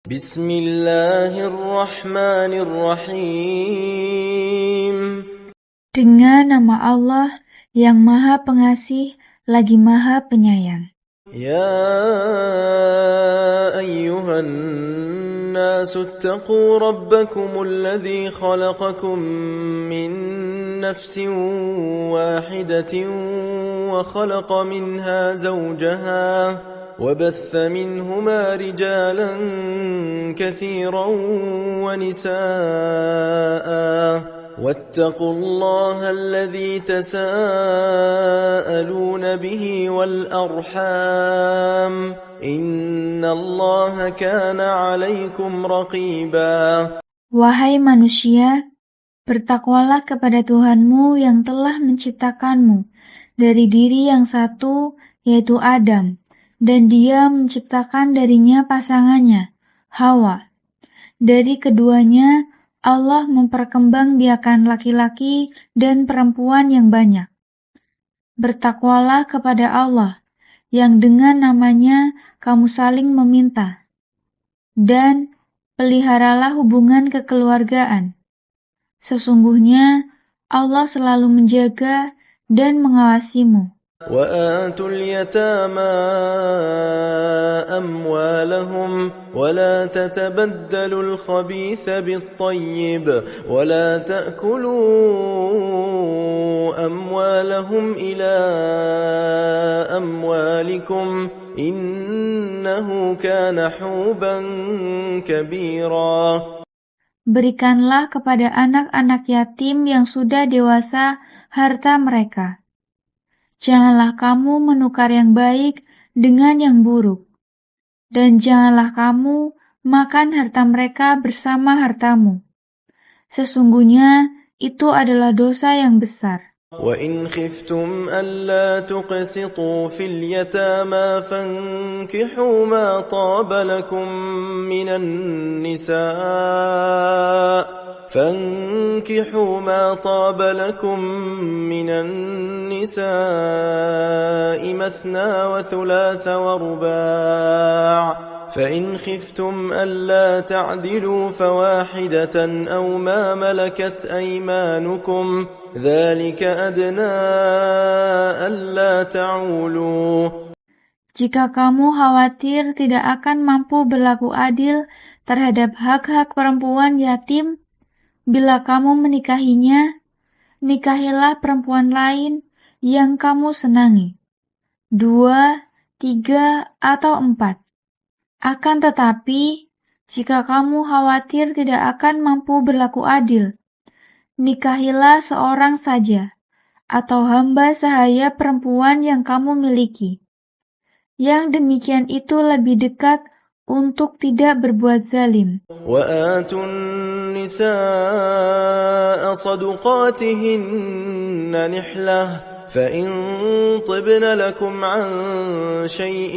Bismillahirrahmanirrahim. Dengan nama Allah yang Maha Pengasih lagi Maha Penyayang. يا أيها الناس اتقوا ربكم الذي خلقكم من نفس واحدة وخلق منها زوجها وبث منهما رجالا كثيرا ونساء واتقوا الله الذي تساءلون به والأرحام إن الله كان عليكم رقيبا. Wahai manusia, bertakwalah kepada Tuhanmu yang telah menciptakanmu dari diri yang satu, yaitu Adam, dan Dia menciptakan darinya pasangannya, Hawa. Dari keduanya, Allah memperkembangbiakan laki-laki dan perempuan yang banyak. Bertakwalah kepada Allah, yang dengan namanya kamu saling meminta. Dan peliharalah hubungan kekeluargaan. Sesungguhnya Allah selalu menjaga dan mengawasimu. وآتوا اليتامى أموالهم ولا تتبدلوا الخبيث بالطيب ولا تأكلوا أموالهم إلى أموالكم إنه كان حوبا كبيرا. Berikanlah kepada anak-anak yatim yang sudah dewasa harta mereka. Janganlah kamu menukar yang baik dengan yang buruk. Dan janganlah kamu makan harta mereka bersama hartamu. Sesungguhnya itu adalah dosa yang besar. وَإِنْ خِفْتُمْ أَلَّا تُقْسِطُوا فِي الْيَتَامَى فَانكِحُوا مَا طَابَ لَكُم مِّنَ النِّسَاءِ مَثْنَى وَثُلَاثَ وَرُبَاعَ فَإِنْ خِفْتُمْ أَلَّا تَعْدِلُوا فَوَاحِدَةً أَوْ مَا مَلَكَتْ أَيْمَانُكُمْ ذَلِكَ أَدْنَى أَلَّا تَعُولُوا. Jika kamu khawatir tidak akan mampu berlaku adil terhadap hak-hak perempuan yatim, bila kamu menikahinya, nikahilah perempuan lain yang kamu senangi. 2, 3, atau 4. Akan tetapi, jika kamu khawatir tidak akan mampu berlaku adil, nikahilah seorang saja, atau hamba sahaya perempuan yang kamu miliki. Yang demikian itu lebih dekat untuk tidak berbuat zalim. وَآتُوا النِّسَاءَ صَدُقَاتِهِنَّ نِحْلَةً فَإِن طِبْنَ لَكُمْ عَن شَيْءٍ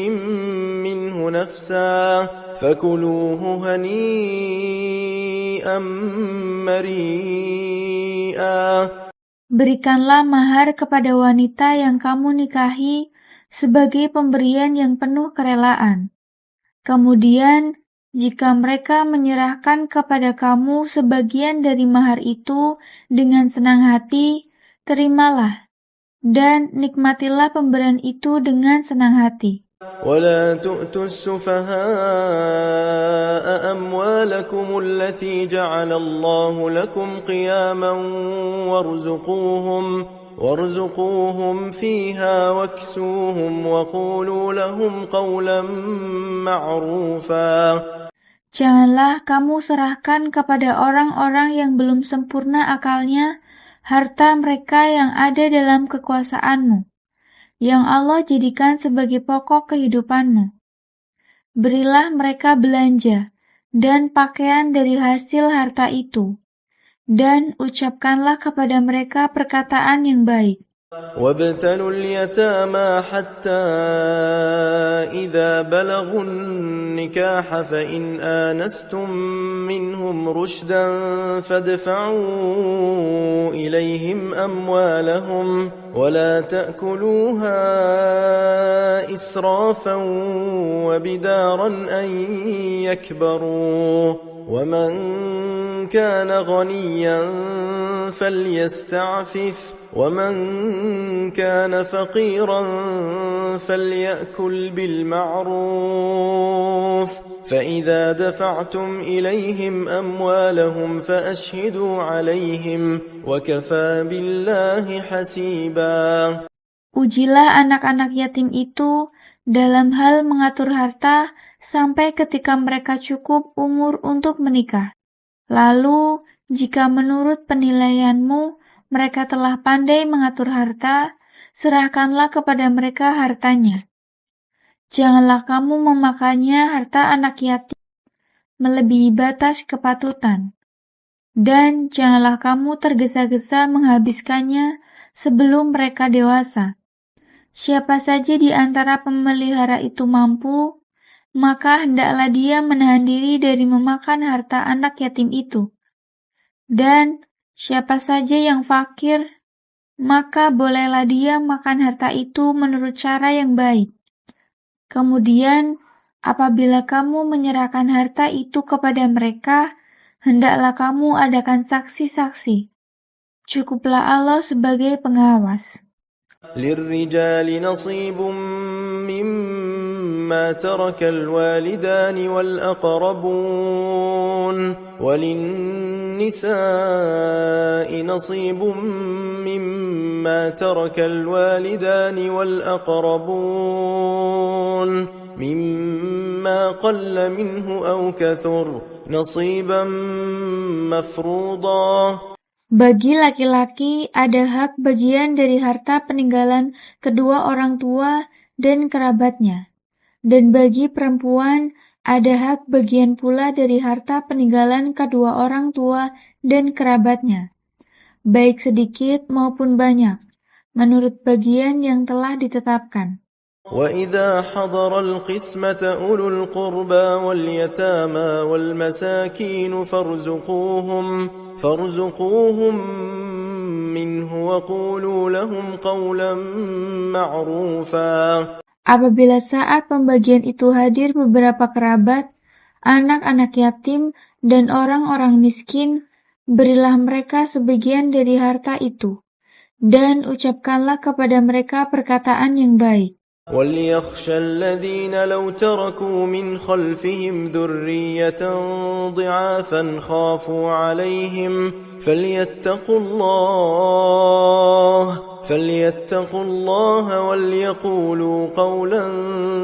مِّنْهُ نَفْسًا فَكُلُوهُ هَنِيئًا مَّرِيئًا. Berikanlah mahar kepada wanita yang kamu nikahi sebagai pemberian yang penuh kerelaan. Kemudian, jika mereka menyerahkan kepada kamu sebagian dari mahar itu dengan senang hati, terimalah. Dan nikmatilah pemberian itu dengan senang hati. ولا تؤتوا السفهاء أموالكم التي جعل الله لكم قياما وارزقوهم فيها واكسوهم وقولوا لهم قولا معروفا. Janganlah kamu serahkan kepada orang-orang yang belum sempurna akalnya harta mereka yang ada dalam kekuasaanmu, yang Allah jadikan sebagai pokok kehidupanmu. Berilah mereka belanja dan pakaian dari hasil harta itu, dan ucapkanlah kepada mereka perkataan yang baik. وابتلوا اليتامى حتى إذا بلغوا النكاح فإن آنستم منهم رشدا فادفعوا إليهم أموالهم ولا تأكلوها إسرافا وبدارا أن يكبروا ومن كان غنيا فليستعفف ومن كان فقيرا فليأكل بالمعروف فإذا دفعتم إليهم أموالهم فأشهدوا عليهم وكفى بالله حسيبا. Ujilah anak-anak yatim itu dalam hal mengatur harta sampai ketika mereka cukup umur untuk menikah. Lalu, jika menurut penilaianmu mereka telah pandai mengatur harta, serahkanlah kepada mereka hartanya. Janganlah kamu memakannya harta anak yatim melebihi batas kepatutan. Dan janganlah kamu tergesa-gesa menghabiskannya sebelum mereka dewasa. Siapa saja di antara pemelihara itu mampu, maka hendaklah dia menahan diri dari memakan harta anak yatim itu. Dan siapa saja yang fakir, maka bolehlah dia makan harta itu menurut cara yang baik. Kemudian, apabila kamu menyerahkan harta itu kepada mereka, hendaklah kamu adakan saksi-saksi. Cukuplah Allah sebagai pengawas. للرجال نصيب مما ترك الوالدان والأقربون وللنساء نصيب مما ترك الوالدان والأقربون مما قل منه أو كثر نصيبا مفروضا. Bagi laki-laki ada hak bagian dari harta peninggalan kedua orang tua dan kerabatnya. Dan bagi perempuan ada hak bagian pula dari harta peninggalan kedua orang tua dan kerabatnya, baik sedikit maupun banyak, menurut bagian yang telah ditetapkan. وَإِذَا حَضَرَ الْقِسْمَةَ أُولُو الْقُرْبَى وَالْيَتَامَى وَالْمَسَاكِينُ فَارْزُقُوهُم مِّنْهُ وَقُولُوا لَهُمْ قَوْلًا مَّعْرُوفًا. Apabila saat pembagian itu hadir beberapa kerabat, anak-anak yatim, dan orang-orang miskin, berilah mereka sebagian dari harta itu, dan ucapkanlah kepada mereka perkataan yang baik. وَلْيَخْشَ الَّذِينَ لَوْ تَرَكُوا مِنْ خَلْفِهِمْ ذُرِّيَّةً ضِعَافًا خَافُوا عَلَيْهِمْ فَلْيَتَّقُوا اللَّهَ وَلْيَقُولُوا قَوْلًا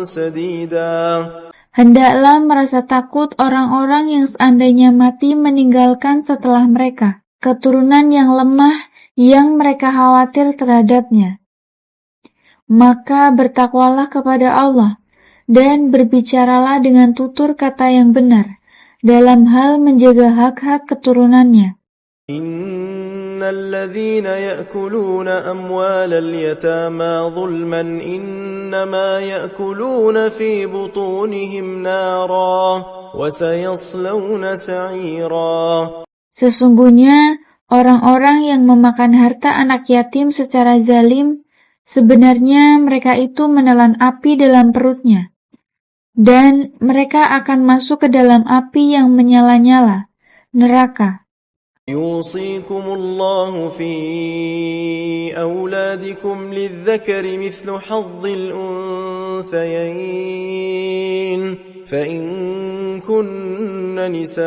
سَدِيدًا. Hendaklah merasa takut orang-orang yang seandainya mati meninggalkan setelah mereka keturunan yang lemah yang mereka khawatir terhadapnya. Maka bertakwalah kepada Allah dan berbicaralah dengan tutur kata yang benar dalam hal menjaga hak-hak keturunannya. Innal ladzina ya'kuluna amwalal yatama zulman innama ya'kuluna fi butunihim nara wa sayaslawna sa'ira. Sesungguhnya orang-orang yang memakan harta anak yatim secara zalim, sebenarnya mereka itu menelan api dalam perutnya, dan mereka akan masuk ke dalam api yang menyala-nyala, neraka. Yusikumullahu fi awladikum lidzakari mithlu hazzil unthayayn فإن كن نساء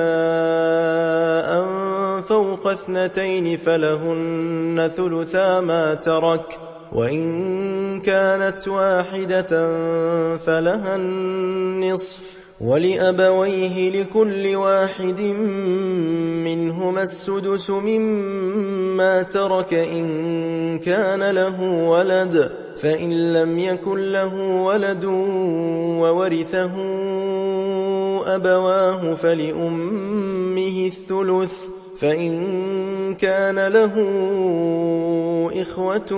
فوق 2 فلهن ثلثا ما ترك وإن كانت واحدة فلها النصف ولأبويه لكل واحد منهما السدس مما ترك إن كان له ولد فإن لم يكن له ولد وورثه أبواه فلأمه الثلث فإن كان له إخوة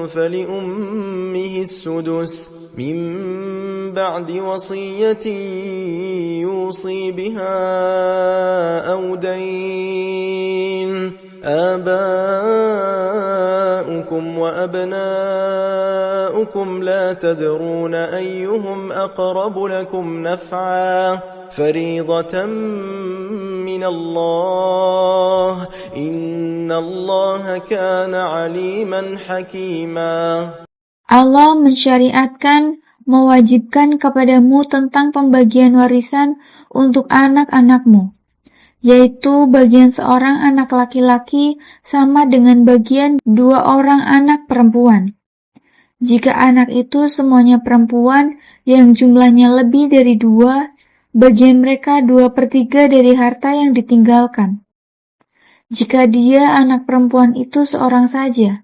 فلأمه السدس من بعد وصية يوصي بها أو دين آباؤكم أبناؤكم وأبناؤكم لا تدرون أيهم أقرب لكم نفعا فريضة من الله إن الله كان عليما حكيما. Allah mensyariatkan, mewajibkan kepadamu tentang pembagian warisan untuk anak-anakmu, yaitu bagian seorang anak laki-laki sama dengan bagian 2 orang anak perempuan. Jika anak itu semuanya perempuan yang jumlahnya lebih dari 2, bagian mereka 2/3 dari harta yang ditinggalkan. Jika dia anak perempuan itu seorang saja,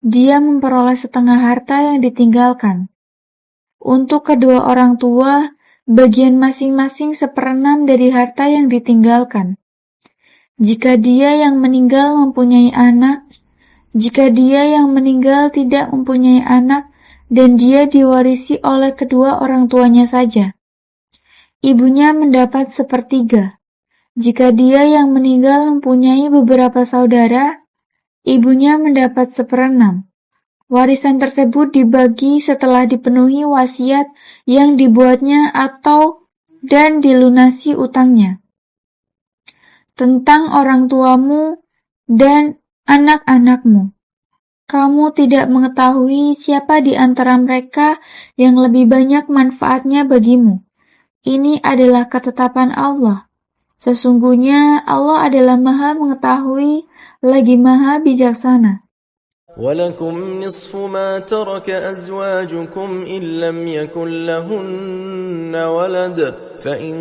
dia memperoleh setengah harta yang ditinggalkan. Untuk kedua orang tua, bagian masing-masing 1/6 dari harta yang ditinggalkan. Jika dia yang meninggal mempunyai anak, jika dia yang meninggal tidak mempunyai anak dan dia diwarisi oleh kedua orang tuanya saja, ibunya mendapat 1/3. Jika dia yang meninggal mempunyai beberapa saudara, ibunya mendapat 1/6. Warisan tersebut dibagi setelah dipenuhi wasiat yang dibuatnya dan dilunasi utangnya. Tentang orang tuamu dan anak-anakmu, kamu tidak mengetahui siapa di antara mereka yang lebih banyak manfaatnya bagimu. Ini adalah ketetapan Allah. Sesungguhnya Allah adalah Maha Mengetahui lagi Maha Bijaksana. ولكم نصف ما ترك أزواجكم إن لم يكن لهن ولد فإن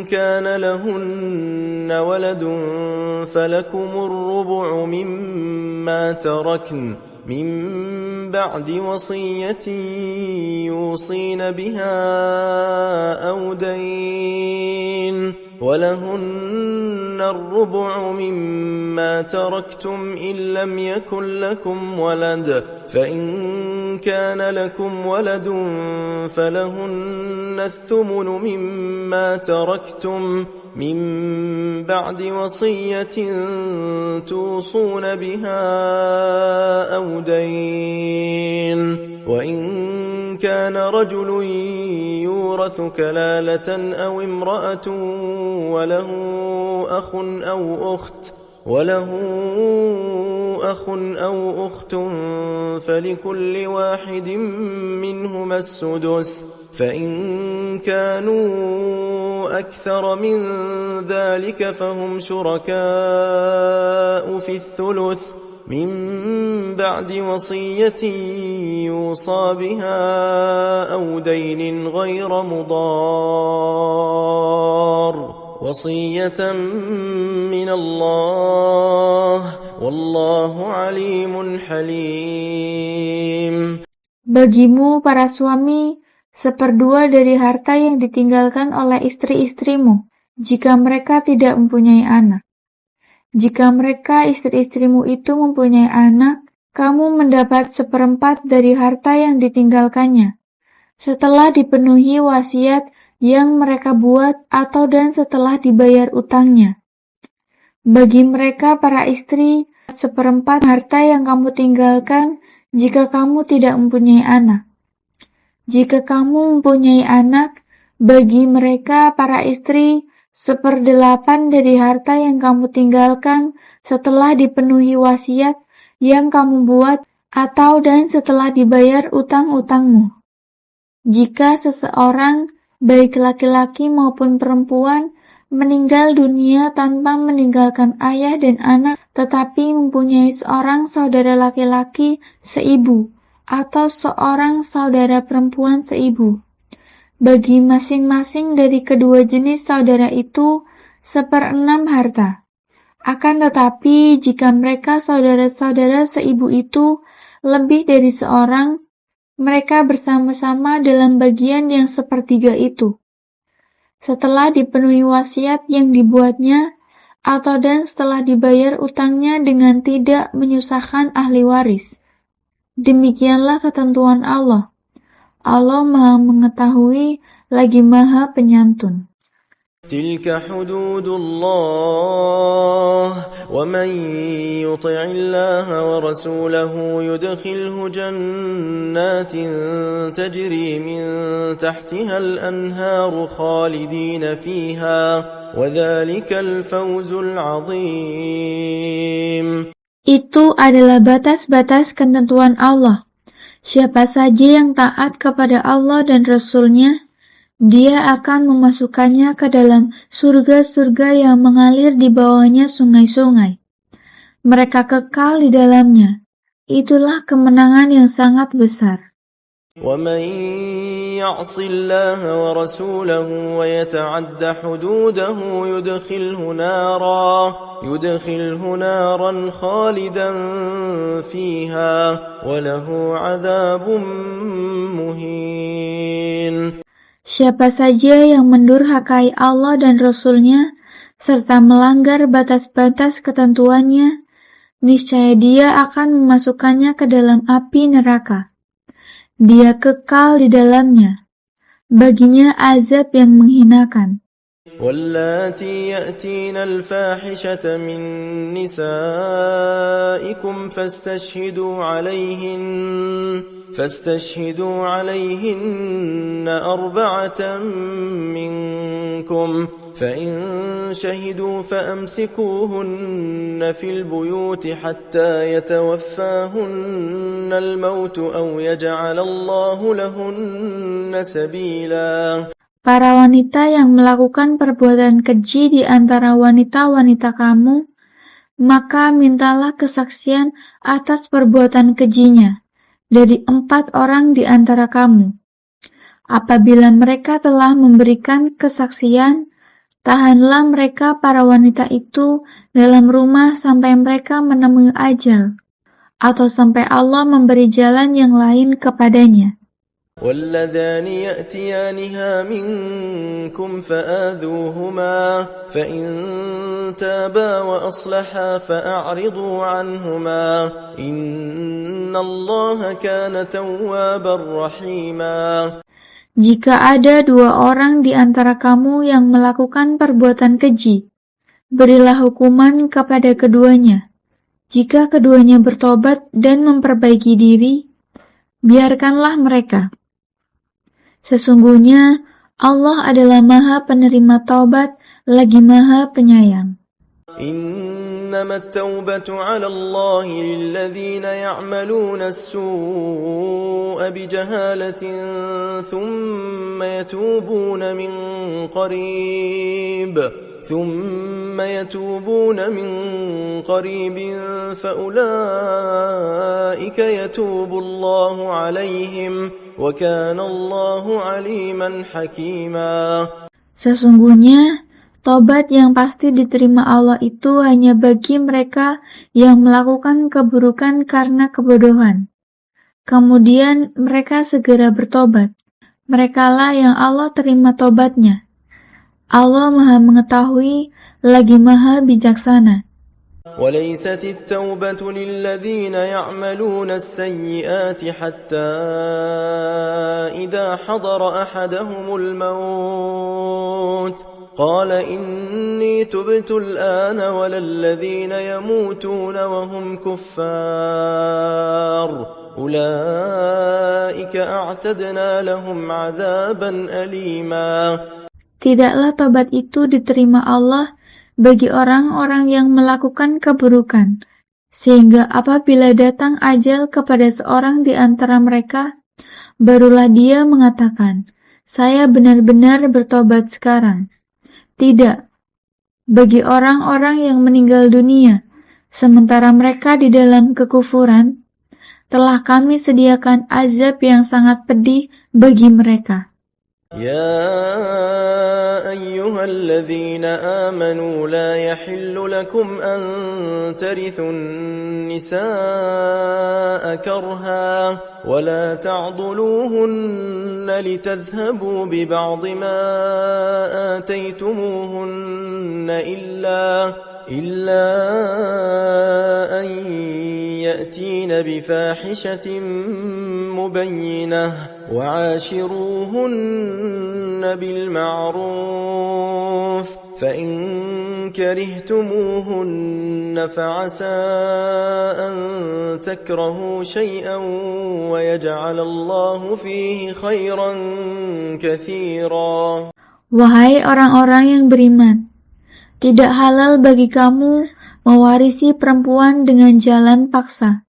كان لهن ولد فلكم الربع مما تركن من بعد وصية يوصين بها أو دين ولهن الربع مما تركتم إن لم يكن لكم ولد فإن كان لكم ولد فلهن الثمن مما تركتم من بعد وصية توصون بها أو دين وإن كان رجل يورث كلالة أو امرأة وله أخ أو أخت فلكل واحد منهما السدس فإن كانوا أكثر من ذلك فهم شركاء في الثلث من بعد وصية يوصى بها أو دين غير مضار وصية من الله والله عليم حليم. Bagimu para suami, 1/2 dari harta yang ditinggalkan oleh istri-istrimu, jika mereka tidak mempunyai anak. Jika mereka istri-istrimu itu mempunyai anak, kamu mendapat 1/4 dari harta yang ditinggalkannya, setelah dipenuhi wasiat yang mereka buat dan setelah dibayar utangnya. Bagi mereka para istri, 1/4 harta yang kamu tinggalkan jika kamu tidak mempunyai anak. Jika kamu mempunyai anak, bagi mereka para istri 1/8 dari harta yang kamu tinggalkan setelah dipenuhi wasiat yang kamu buat dan setelah dibayar utang-utangmu. Jika seseorang, baik laki-laki maupun perempuan, meninggal dunia tanpa meninggalkan ayah dan anak, tetapi mempunyai seorang saudara laki-laki seibu atau seorang saudara perempuan seibu, bagi masing-masing dari kedua jenis saudara itu 1/6 harta. Akan tetapi jika mereka saudara-saudara seibu itu lebih dari seorang, mereka bersama-sama dalam bagian yang 1/3 itu, setelah dipenuhi wasiat yang dibuatnya dan setelah dibayar utangnya dengan tidak menyusahkan ahli waris. Demikianlah ketentuan Allah. Allah Maha Mengetahui lagi Maha Penyantun. تلك حدود الله ومن يطع الله ورسوله يدخله جنات تجري من تحتها الأنهار خالدين فيها وذلك الفوز العظيم. Itu adalah batas-batas ketentuan Allah. Siapa saja yang taat kepada Allah dan Rasul-Nya, Dia akan memasukkannya ke dalam surga-surga yang mengalir di bawahnya sungai-sungai. Mereka kekal di dalamnya. Itulah kemenangan yang sangat besar. وَمَنْ يَعْصِ اللَّهَ وَرَسُولَهُ وَيَتَعَدَّ حُدُودَهُ يُدْخِلْهُ نَارًا خَالِدًا فِيهَا وَلَهُ عَذَابٌ مُهِينٌ. Siapa saja yang mendurhakai Allah dan Rasul-Nya, serta melanggar batas-batas ketentuannya, niscaya Dia akan memasukkannya ke dalam api neraka. Dia kekal di dalamnya. Baginya azab yang menghinakan. واللاتي يأتين الفاحشة من نسائكم فاستشهدوا عليهن 4 منكم فإن شهدوا فأمسكوهن في البيوت حتى يتوفاهن الموت أو يجعل الله لهن سبيلا. Para wanita yang melakukan perbuatan keji di antara wanita-wanita kamu, maka mintalah kesaksian atas perbuatan kejinya dari 4 orang di antara kamu. Apabila mereka telah memberikan kesaksian, tahanlah mereka para wanita itu dalam rumah sampai mereka menemui ajal, atau sampai Allah memberi jalan yang lain kepadanya. واللذان يأتيانها منكم فآذوهما فإن تابا وأصلحا فأعرضوا عنهما إن الله كان توابا رحيما. Jika ada 2 orang di antara kamu yang melakukan perbuatan keji, berilah hukuman kepada keduanya. Jika keduanya bertobat dan memperbaiki diri, biarkanlah mereka. Sesungguhnya Allah adalah Maha Penerima Taubat lagi Maha Penyayang. إنما التوبة على الله للذين يعملون السوء بجهالة ثم يتوبون من قريب فأولئك يتوب الله عليهم وكان الله عليما حكيما. Sesungguhnya tobat yang pasti diterima Allah itu hanya bagi mereka yang melakukan keburukan karena kebodohan. Kemudian mereka segera bertobat. Merekalah yang Allah terima tobatnya. Allah Maha Mengetahui lagi Maha Bijaksana. وليست التوبة للذين يعملون السيئات حتى إذا حضر أحدهم الموت قال إني تبت الآن ولا الذين يموتون وهم كفار أولئك أعتدنا لهم عذابا أليما. Tidaklah tobat itu diterima Allah bagi orang-orang yang melakukan keburukan, sehingga apabila datang ajal kepada seorang di antara mereka, barulah dia mengatakan, saya benar-benar bertobat sekarang. Tidak, bagi orang-orang yang meninggal dunia, sementara mereka di dalam kekufuran, telah kami sediakan azab yang sangat pedih bagi mereka. يا أيها الذين آمنوا لا يحل لكم أن ترثوا النساء كرها ولا تعضلوهن لتذهبوا ببعض ما آتيتموهن إلا أن يأتين بفاحشة مبينة وعاشروهن بالمعروف فإن كرهتموهن فعسى أن تكرهوا شيئا ويجعل الله فيه خيرا كثيرا. Wahai orang-orang yang beriman, tidak halal bagi kamu mewarisi perempuan dengan jalan paksa.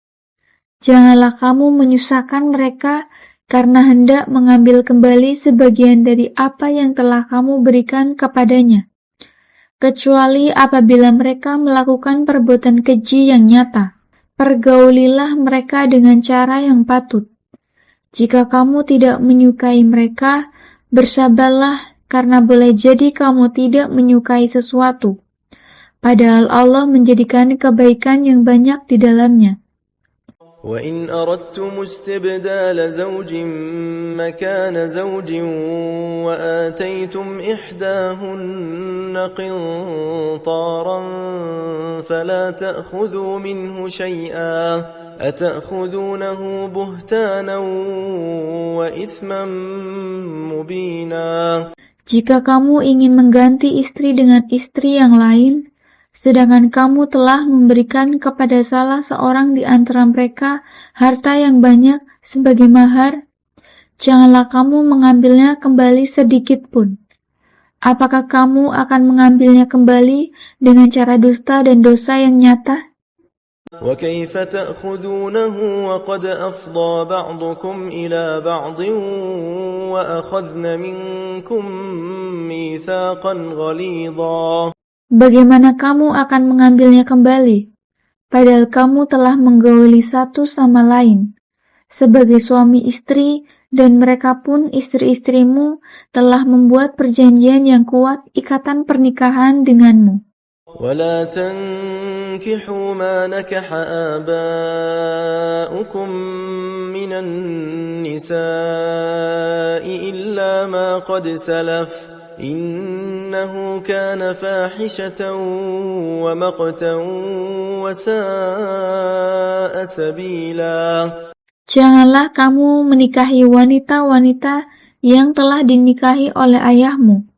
Janganlah kamu menyusahkan mereka karena hendak mengambil kembali sebagian dari apa yang telah kamu berikan kepadanya, kecuali apabila mereka melakukan perbuatan keji yang nyata. Pergaulilah mereka dengan cara yang patut. Jika kamu tidak menyukai mereka, bersabarlah, karena boleh jadi kamu tidak menyukai sesuatu, padahal Allah menjadikan kebaikan yang banyak di dalamnya. وَإِنْ أَرَدْتُمُ اسْتِبْدَالَ زَوْجٍ مَكَانَ زَوْجٍ وَآتَيْتُمْ إِحْدَاهُنَّ قِنطَارًا فَلَا تَأْخُذُوا مِنْهُ شَيْئًا أَتَأْخُذُونَهُ بُهْتَانًا وَإِثْمًا مُبِينًا. Jika kamu ingin mengganti istri dengan istri yang lain, sedangkan kamu telah memberikan kepada salah seorang di antara mereka harta yang banyak sebagai mahar, janganlah kamu mengambilnya kembali sedikit pun. Apakah kamu akan mengambilnya kembali dengan cara dusta dan dosa yang nyata? وَكَيْفَ تَأْخُذُونَهُ وَقَدْ أَفْضَى بَعْضُكُمْ إِلَى بَعْضٍ وَأَخَذْنَ مِنْكُمْ مِيثَاقًا غَلِيظًا. Bagaimana kamu akan mengambilnya kembali, padahal kamu telah menggauli satu sama lain, sebagai suami istri, dan mereka pun istri-istrimu telah membuat perjanjian yang kuat ikatan pernikahan denganmu. وَلَا تَنْكِحُوا مَا نَكَحَ آبَاؤُكُمْ مِنَ النِّسَاءِ إِلَّا مَا قَدْ سَلَفَ إِنَّهُ كَانَ فَاحِشَةً وَمَقْتًا وَسَاءَ سَبِيلًا. Janganlah kamu menikahi wanita-wanita yang telah dinikahi oleh ayahmu,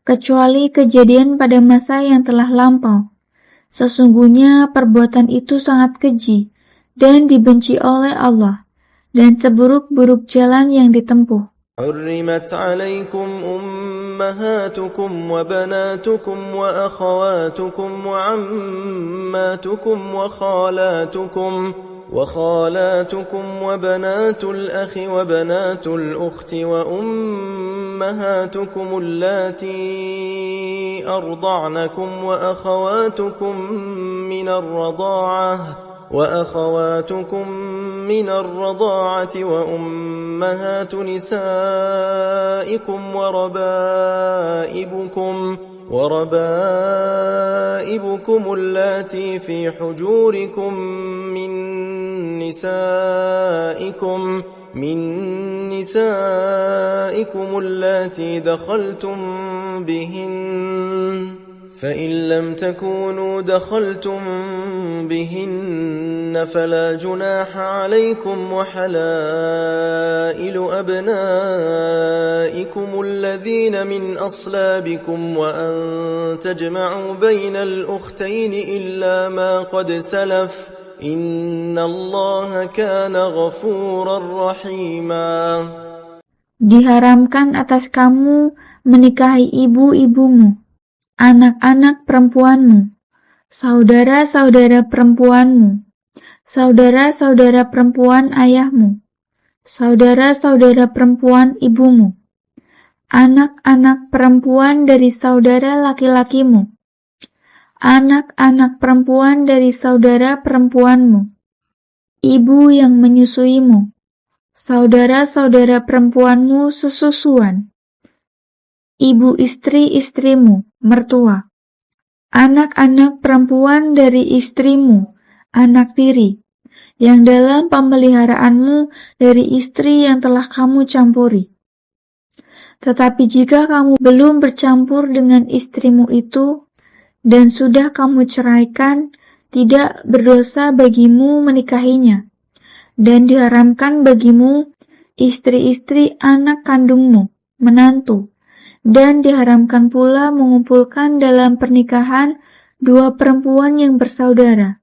kecuali kejadian pada masa yang telah lampau. Sesungguhnya perbuatan itu sangat keji dan dibenci oleh Allah, dan seburuk-buruk jalan yang ditempuh. حرمت عليكم أمهاتكم وبناتكم وأخواتكم وعماتكم وخالاتكم وبنات الأخ وبنات الأخت وأمهاتكم اللاتي أرضعنكم وأخواتكم من الرضاعة وأمهات نسائكم وربائبكم اللاتي في حجوركم من نسائكم اللاتي دخلتم بهن فإن لم تكونوا دخلتم بهن فلا جناح عليكم وحلائل أبنائكم الذين من أصلابكم وأن تجمعوا بين الأختين إلا ما قد سلف إن الله كان غفورا رحيما. Diharamkan atas kamu menikahi ibu-ibumu, anak-anak perempuanmu, saudara-saudara perempuanmu, saudara-saudara perempuan ayahmu, saudara-saudara perempuan ibumu, anak-anak perempuan dari saudara laki-lakimu, anak-anak perempuan dari saudara perempuanmu, ibu yang menyusuimu, saudara-saudara perempuanmu sesusuan, ibu istri-istrimu, mertua, anak-anak perempuan dari istrimu, anak tiri, yang dalam pemeliharaanmu dari istri yang telah kamu campuri. Tetapi jika kamu belum bercampur dengan istrimu itu, dan sudah kamu ceraikan, tidak berdosa bagimu menikahinya, dan diharamkan bagimu istri-istri anak kandungmu, menantu, Dan diharamkan pula mengumpulkan dalam pernikahan dua perempuan yang bersaudara,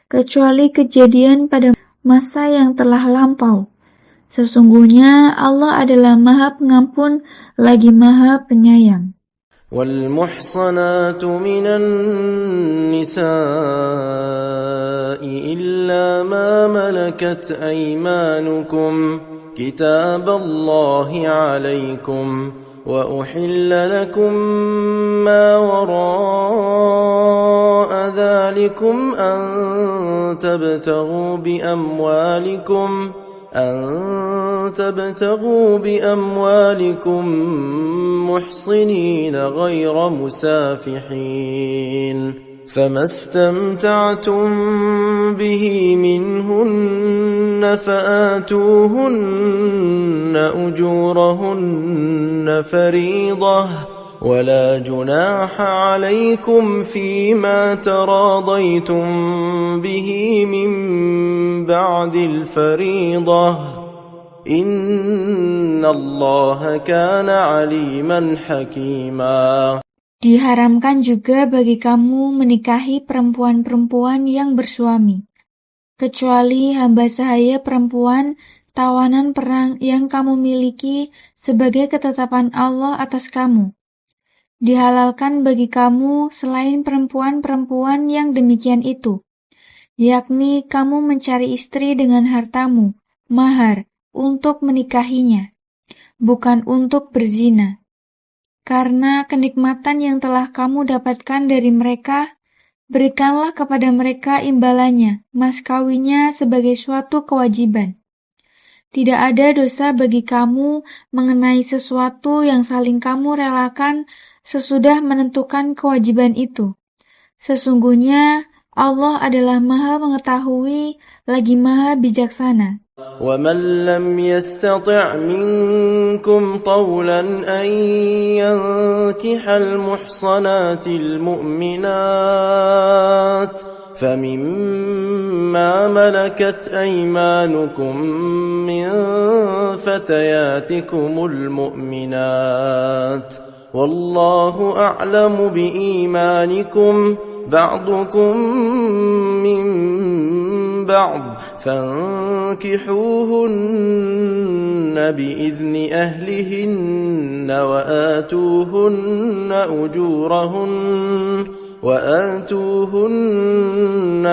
kecuali kejadian pada masa yang telah lampau. Sesungguhnya Allah adalah Maha Pengampun lagi Maha Penyayang. والمحصنات من النساء إلا ما ملكت أيمانكم كتاب الله عليكم وأحل لكم ما وراء ذلكم أن تبتغوا بأموالكم محصنين غير مسافحين فما استمتعتم به منهن فآتوهن أجورهن فريضة ولا جناح عليكم فيما تراضيتم به من بعد الفريضة إن الله كان عليما حكيما. Diharamkan juga bagi kamu menikahi perempuan-perempuan yang bersuami, kecuali hamba sahaya perempuan tawanan perang yang kamu miliki sebagai ketetapan Allah atas kamu. Dihalalkan bagi kamu selain perempuan-perempuan yang demikian itu, yakni kamu mencari istri dengan hartamu, mahar, untuk menikahinya, bukan untuk berzina. Karena kenikmatan yang telah kamu dapatkan dari mereka, berikanlah kepada mereka imbalannya, mas kawinnya sebagai suatu kewajiban. Tidak ada dosa bagi kamu mengenai sesuatu yang saling kamu relakan sesudah menentukan kewajiban itu. Sesungguhnya Allah adalah Maha Mengetahui lagi Maha Bijaksana. ومن لم يستطع منكم طولا أن ينكح المحصنات المؤمنات فمما ملكت أيمانكم من فتياتكم المؤمنات والله أعلم بإيمانكم بعضكم من بعض فانكحوهن بإذن أهلهن وآتوهن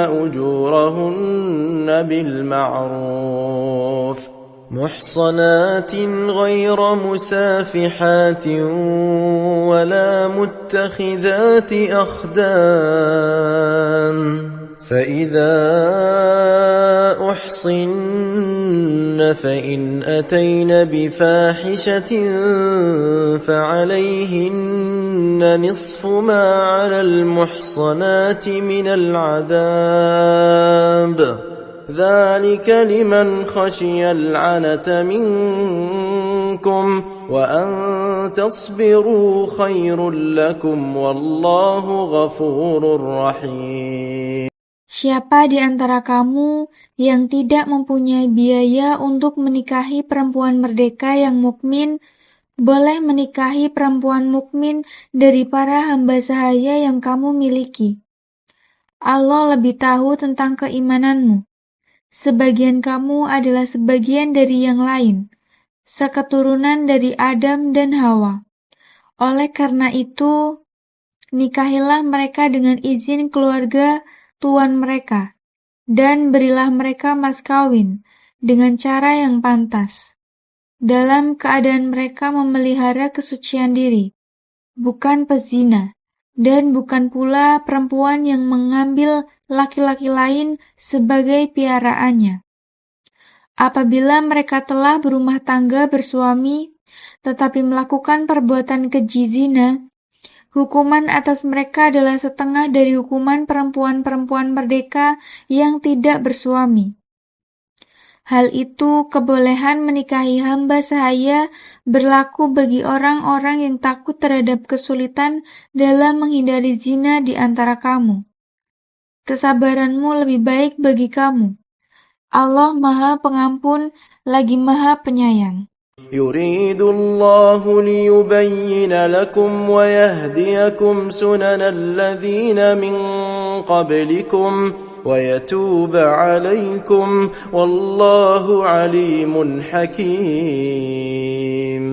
أجورهن بالمعروف محصنات غير مسافحات ولا متخذات أخدان فإذا أحصن فإن أتين بفاحشة فعليهن نصف ما على المحصنات من العذاب ذلك لمن خشي العنة منكم وأن تصبروا خير لكم والله غفور رحيم. Siapa di antara kamu yang tidak mempunyai biaya untuk menikahi perempuan merdeka yang mukmin, boleh menikahi perempuan mukmin dari para hamba sahaya yang kamu miliki. Allah lebih tahu tentang keimananmu. Sebagian kamu adalah sebagian dari yang lain, seketurunan dari Adam dan Hawa. Oleh karena itu, nikahilah mereka dengan izin keluarga tuan mereka, dan berilah mereka mas kawin dengan cara yang pantas, dalam keadaan mereka memelihara kesucian diri, bukan pezina, dan bukan pula perempuan yang mengambil laki-laki lain sebagai piaraannya. Apabila mereka telah berumah tangga bersuami, tetapi melakukan perbuatan keji zina, hukuman atas mereka adalah setengah dari hukuman perempuan-perempuan merdeka yang tidak bersuami. Hal itu, kebolehan menikahi hamba sahaya berlaku bagi orang-orang yang takut terhadap kesulitan dalam menghindari zina di antara kamu. Kesabaranmu lebih baik bagi kamu. Allah Maha Pengampun lagi Maha Penyayang. يريد الله ليبين لكم ويهديكم سنن الذين من قبلكم ويتوب عليكم والله عليم حكيم.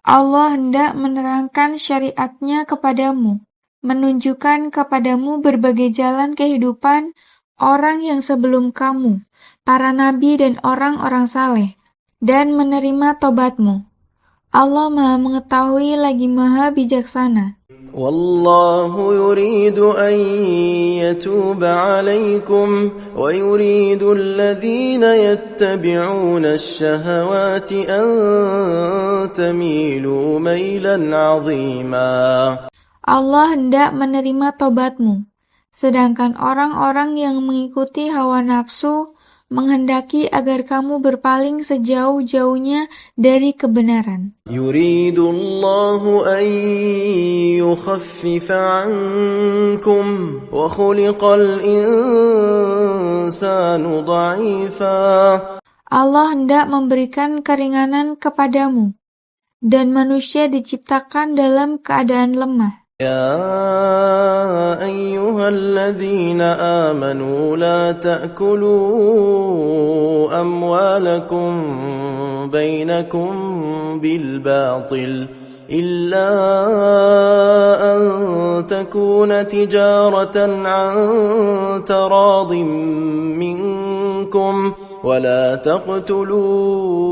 Allah hendak menerangkan syariatnya kepadamu, menunjukkan kepadamu berbagai jalan kehidupan orang yang sebelum kamu, para nabi dan orang-orang saleh, dan menerima tobatmu. Allah Maha Mengetahui lagi Maha Bijaksana. والله يريد أن يتوب عليكم ويريد الذين يتبعون الشهوات أن تميلوا ميلا عظيما. Allah hendak menerima tobatmu, sedangkan orang-orang yang mengikuti hawa nafsu menghendaki agar kamu berpaling sejauh-jauhnya dari kebenaran. يريد الله أن يخفف عنكم وخلق الإنسان ضعيفا. Allah hendak memberikan keringanan kepadamu, dan manusia diciptakan dalam keadaan lemah. يا أيها الذين آمنوا لا تأكلوا أموالكم بينكم بالباطل إلا أن تكون تجارة عن تراض منكم ولا تقتلوا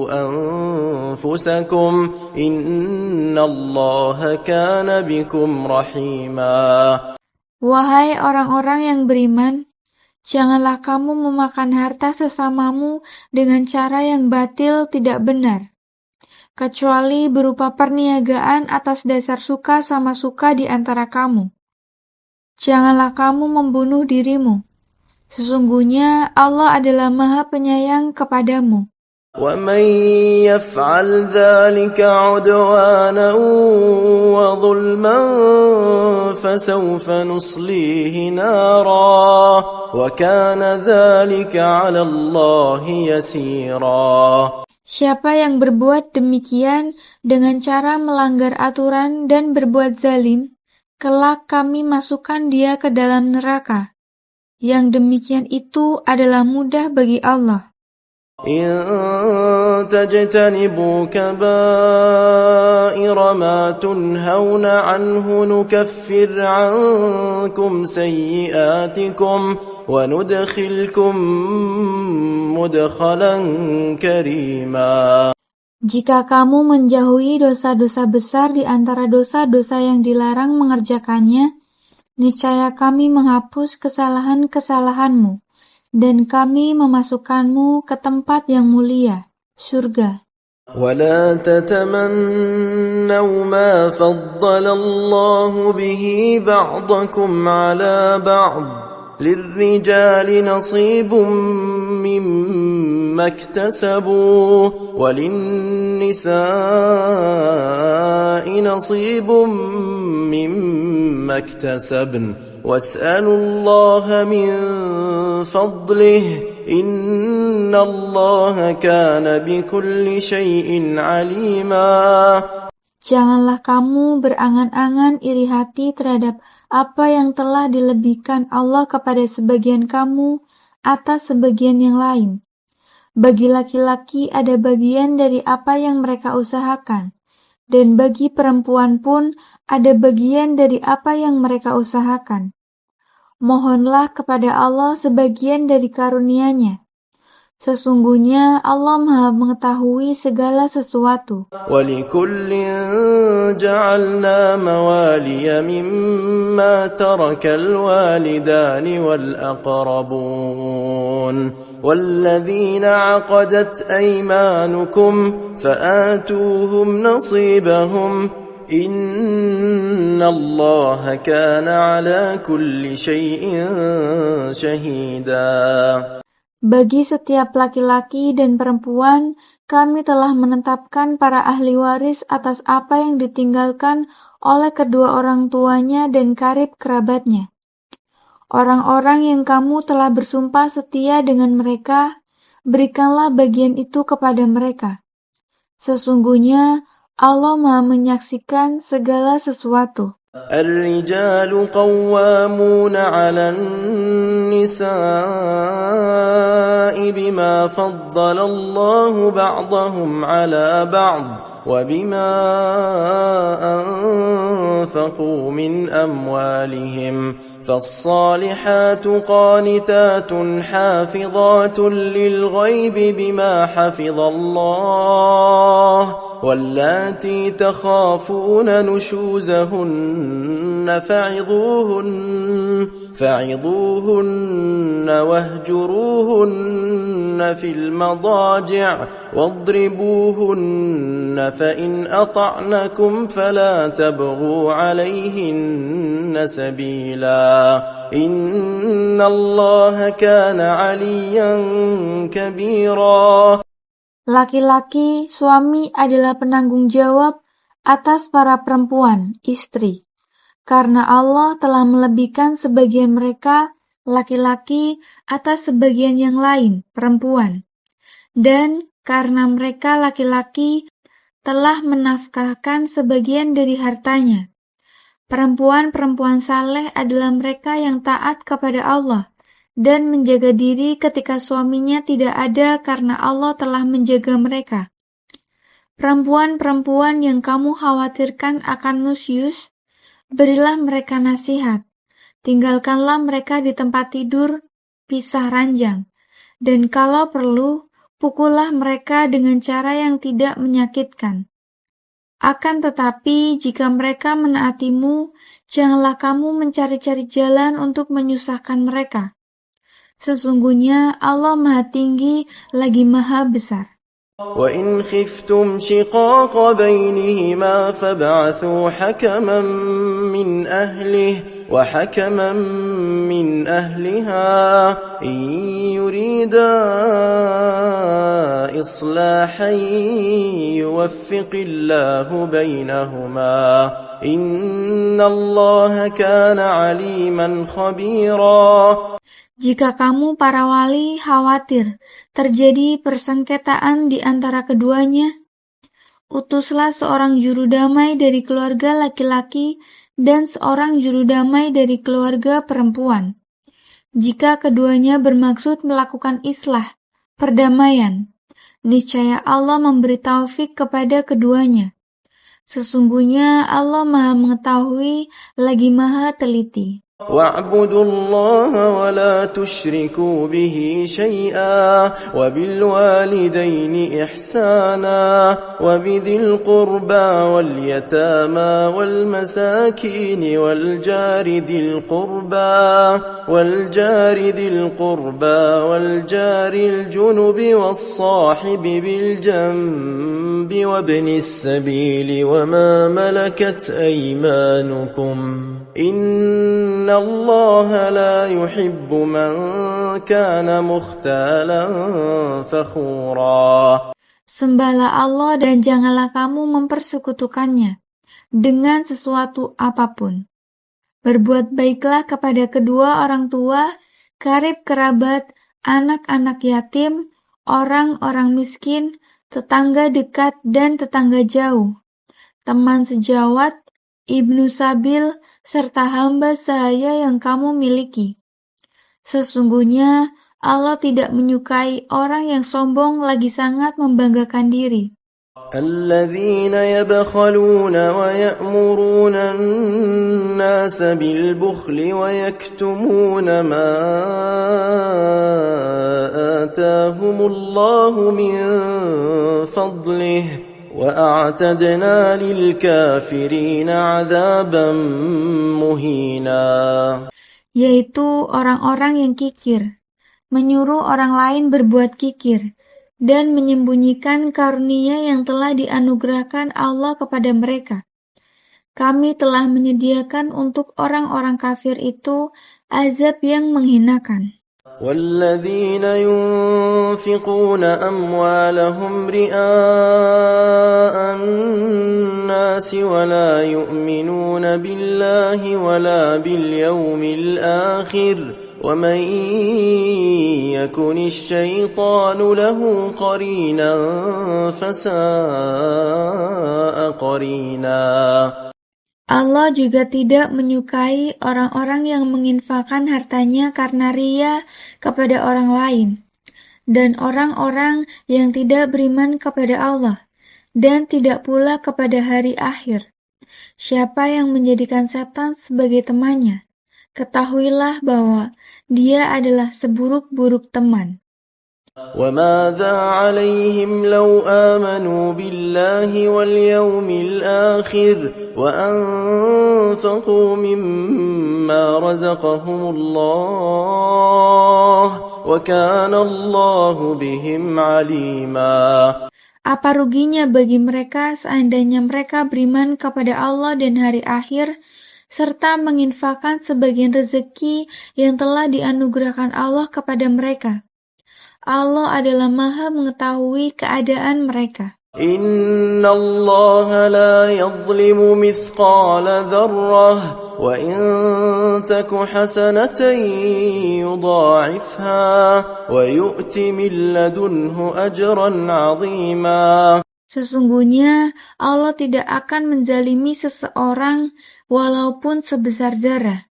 أنفسكم إن الله كان بكم رحيما. Wahai orang-orang yang beriman, janganlah kamu memakan harta sesamamu dengan cara yang batil tidak benar, kecuali berupa perniagaan atas dasar suka sama suka di antara kamu. Janganlah kamu membunuh dirimu. Sesungguhnya Allah adalah Maha Penyayang kepadamu. ومن يفعل ذلك عدوانا وظلما فسوف نصليه نارا وكان ذلك على الله يسيرا. Siapa yang berbuat demikian dengan cara melanggar aturan dan berbuat zalim, kelak kami masukkan dia ke dalam neraka. Yang demikian itu adalah mudah bagi Allah. إن تجتنبوا كبائر ما تنهون عنه نكفر عنكم سيئاتكم وندخلكم مدخلا كريما. Jika kamu menjauhi dosa-dosa besar di antara dosa-dosa yang dilarang mengerjakannya, niscaya kami menghapus kesalahan-kesalahanmu, dan kami memasukkanmu ke tempat yang mulia, surga. ولا تتمنوا ما فضل الله به بعضكم على بعض للرجال نصيب مما اكتسبوا وللنساء نصيب مما اكتسبن واسألوا الله من فضله إن الله كان بكل شيء عليما. Janganlah kamu berangan-angan iri hati terhadap apa yang telah dilebihkan Allah kepada sebagian kamu atas sebagian yang lain. Bagi laki-laki ada bagian dari apa yang mereka usahakan, dan bagi perempuan pun ada bagian dari apa yang mereka usahakan. Mohonlah kepada Allah sebagian dari karunia-Nya. Sesungguhnya Allah Maha Mengetahui segala sesuatu. وَلِكُلٍّ جَعَلْنَا مَوَالِيَ مِمَّا تَرَكَ الْوَالِدَانِ وَالْأَقْرَبُونَ وَالَّذِينَ عَقَدَتْ أَيْمَانُكُمْ فَآتُوهُمْ نَصِيبَهُمْ إِنَّ اللَّهَ كَانَ عَلَى كُلِّ شَيْءٍ شَهِيدًا. Bagi setiap laki-laki dan perempuan, kami telah menetapkan para ahli waris atas apa yang ditinggalkan oleh kedua orang tuanya dan karib kerabatnya. Orang-orang yang kamu telah bersumpah setia dengan mereka, berikanlah bagian itu kepada mereka. Sesungguhnya Allah Maha menyaksikan segala sesuatu. الرجال قوامون على النساء بما فضل الله بعضهم على بعض وبما أنفقوا من أموالهم فالصالحات قانتات حافظات للغيب بما حفظ الله واللاتي تخافون نشوزهن فعظوهن واهجروهن في المضاجع واضربوهن فإن أطعنكم فلا تبغوا عليهن سبيلا إن الله كان عليا كبيرا. Laki-laki, suami adalah penanggung jawab atas para perempuan, istri. Karena Allah telah melebihkan sebagian mereka, laki-laki, atas sebagian yang lain, perempuan. Dan karena mereka laki-laki telah menafkahkan sebagian dari hartanya. Perempuan-perempuan saleh adalah mereka yang taat kepada Allah dan menjaga diri ketika suaminya tidak ada karena Allah telah menjaga mereka. Perempuan-perempuan yang kamu khawatirkan akan nusyus, berilah mereka nasihat. Tinggalkanlah mereka di tempat tidur, pisah ranjang. Dan kalau perlu, pukullah mereka dengan cara yang tidak menyakitkan. Akan tetapi, jika mereka menaatimu, janganlah kamu mencari-cari jalan untuk menyusahkan mereka. Sesungguhnya Allah Maha Tinggi lagi Maha Besar. وَإِنْ خِفْتُمْ شِقَاقَ بَيْنِهِمَا فَابْعَثُوا حَكَمًا مِنْ أَهْلِهِ وَحَكَمًا مِنْ أَهْلِهَا إِنْ يُرِيدَا إِصْلَاحًا يُوَفِّقِ اللَّهُ بَيْنَهُمَا إِنَّ اللَّهَ كَانَ عَلِيمًا خَبِيرًا. Jika kamu para wali khawatir terjadi persengketaan di antara keduanya, utuslah seorang juru damai dari keluarga laki-laki dan seorang juru damai dari keluarga perempuan. Jika keduanya bermaksud melakukan islah, perdamaian, niscaya Allah memberi taufik kepada keduanya. Sesungguhnya Allah Maha mengetahui lagi Maha teliti. وَاعْبُدُوا اللَّهَ وَلَا تُشْرِكُوا بِهِ شَيْئًا وَبِالْوَالِدَيْنِ إِحْسَانًا وَبِذِي الْقُرْبَى وَالْيَتَامَى وَالْمَسَاكِينِ وَالْجَارِ ذِي الْقُرْبَى وَالْجَارِ الْجُنُبِ وَالصَّاحِبِ بِالْجَنبِ وَابْنِ السَّبِيلِ وَمَا مَلَكَتْ أَيْمَانُكُمْ إِنَّ اللَّهَ لَا يُحِبُّ مَنْ كَانَ مُخْتَالًا فَخُورًا. Sembahlah Allah dan janganlah kamu mempersekutukannya dengan sesuatu apapun. Berbuat baiklah kepada kedua orang tua, karib kerabat, anak-anak yatim, orang-orang miskin, tetangga dekat dan tetangga jauh, teman sejawat, ibnu sabil, serta hamba sahaya yang kamu miliki. Sesungguhnya Allah tidak menyukai orang yang sombong lagi sangat membanggakan diri. الَّذِينَ يَبْخَلُونَ وَيَأْمُرُونَ النَّاسَ بِالْبُخْلِ وَيَكْتُمُونَ مَا آتَاهُمُ اللَّهُ مِنْ فَضْلِهِ وَأَعْتَدْنَا لِلْكَافِرِينَ عَذَابًا مُهِينًا. Yaitu orang-orang yang kikir, menyuruh orang lain berbuat kikir, dan menyembunyikan karunia yang telah dianugerahkan Allah kepada mereka. Kami telah menyediakan untuk orang-orang kafir itu azab yang menghinakan. وَالَّذِينَ يُنْفِقُونَ أَمْوَالَهُمْ رِئَاءَ النَّاسِ وَلَا يُؤْمِنُونَ بِاللَّهِ وَلَا بِالْيَوْمِ الْآخِرِ ومن يكن الشيطان له قرينا فساء قرينا. Allah juga tidak menyukai orang-orang yang menginfakkan hartanya karena ria kepada orang lain, dan orang-orang yang tidak beriman kepada Allah, dan tidak pula kepada hari akhir. Siapa yang menjadikan setan sebagai temannya, ketahuilah bahwa dia adalah seburuk-buruk teman. وَمَاذَا عَلَيْهِمْ لَوْ آمَنُوا بِاللَّهِ وَالْيَوْمِ الْآخِرِ وَأَنفَقُوا مِمَّا رَزَقَهُمُ اللَّهُ وَكَانَ اللَّهُ بِهِمْ عَلِيمًا. Apa ruginya bagi mereka seandainya mereka beriman kepada Allah dan hari akhir, serta menginfakkan sebagian rezeki yang telah dianugerahkan Allah kepada mereka. Allah adalah Maha mengetahui keadaan mereka. إِنَّ اللَّهَ لَا يَظْلِمُ مِثْقَالَ ذَرَّةٍ وَإِن تَكُ حَسَنَةً يُضَاعِفْهَا وَيُؤْتِ مِن لَّدُنْهُ أَجْرًا عَظِيمًا. Sesungguhnya Allah tidak akan menzalimi seseorang walaupun sebesar zarah.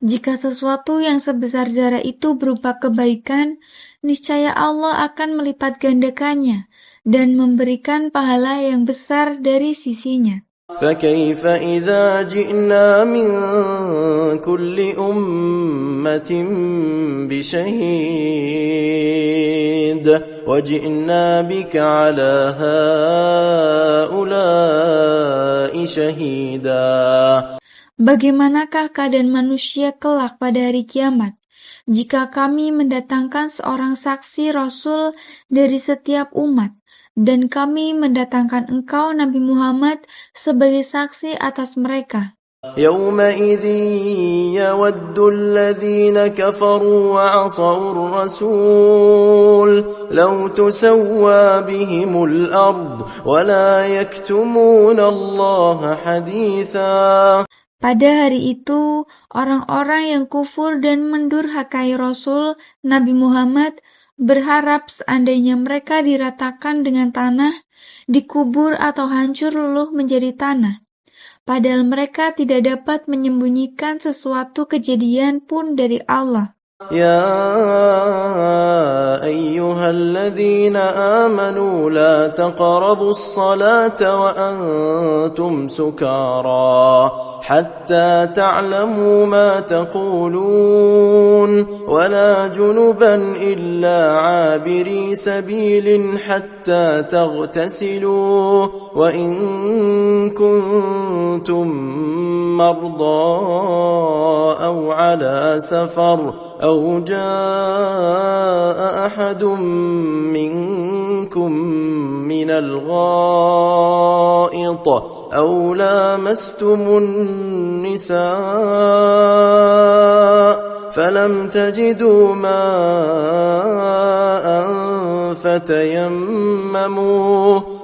Jika sesuatu yang sebesar zarah itu berupa kebaikan, niscaya Allah akan melipat gandakannya dan memberikan pahala yang besar dari sisinya. فَكَيْفَ إِذَا جِئْنَا مِنْ كُلِّ أُمَّةٍ بِشَهِيدٍ وَجِئْنَا بِكَ عَلَى هَؤُلَاءِ شَهِيدًا. Bagaimanakah keadaan manusia kelak pada hari kiamat, jika kami mendatangkan seorang saksi Rasul dari setiap umat, dan kami mendatangkan engkau Nabi Muhammad sebagai saksi atas mereka? يَوْمَئِذٍ يَوَدُّ الَّذِينَ كَفَرُوا وَعَصَوُا الرَّسُولَ لَوْ تُسَوَّىٰ بِهِمُ الْأَرْضُ وَلَا يَكْتُمُونَ اللَّهَ حَدِيثًا. Pada hari itu, orang-orang yang kufur dan mendurhakai Rasul Nabi Muhammad berharap seandainya mereka diratakan dengan tanah, dikubur atau hancur luluh menjadi tanah. Padahal mereka tidak dapat menyembunyikan sesuatu kejadian pun dari Allah. يَا أَيُّهَا الَّذِينَ آمَنُوا لَا تَقْرَبُوا الصَّلَاةَ وَأَنْتُمْ سُكَارَىٰ حَتَّىٰ تَعْلَمُوا مَا تَقُولُونَ وَلَا جُنُبًا إِلَّا عَابِرِي سَبِيلٍ حَتَّىٰ تَغْتَسِلُوا وَإِن كُنتُم مَّرْضَىٰ أَوْ عَلَىٰ سَفَرٍ أَوْ جَاءَ أَحَدٌ مِّنكُم مِّنَ الْغَائِطِ أَوْ لَامَسْتُمُ النِّسَاءَ فَلَمْ تَجِدُوا مَاءً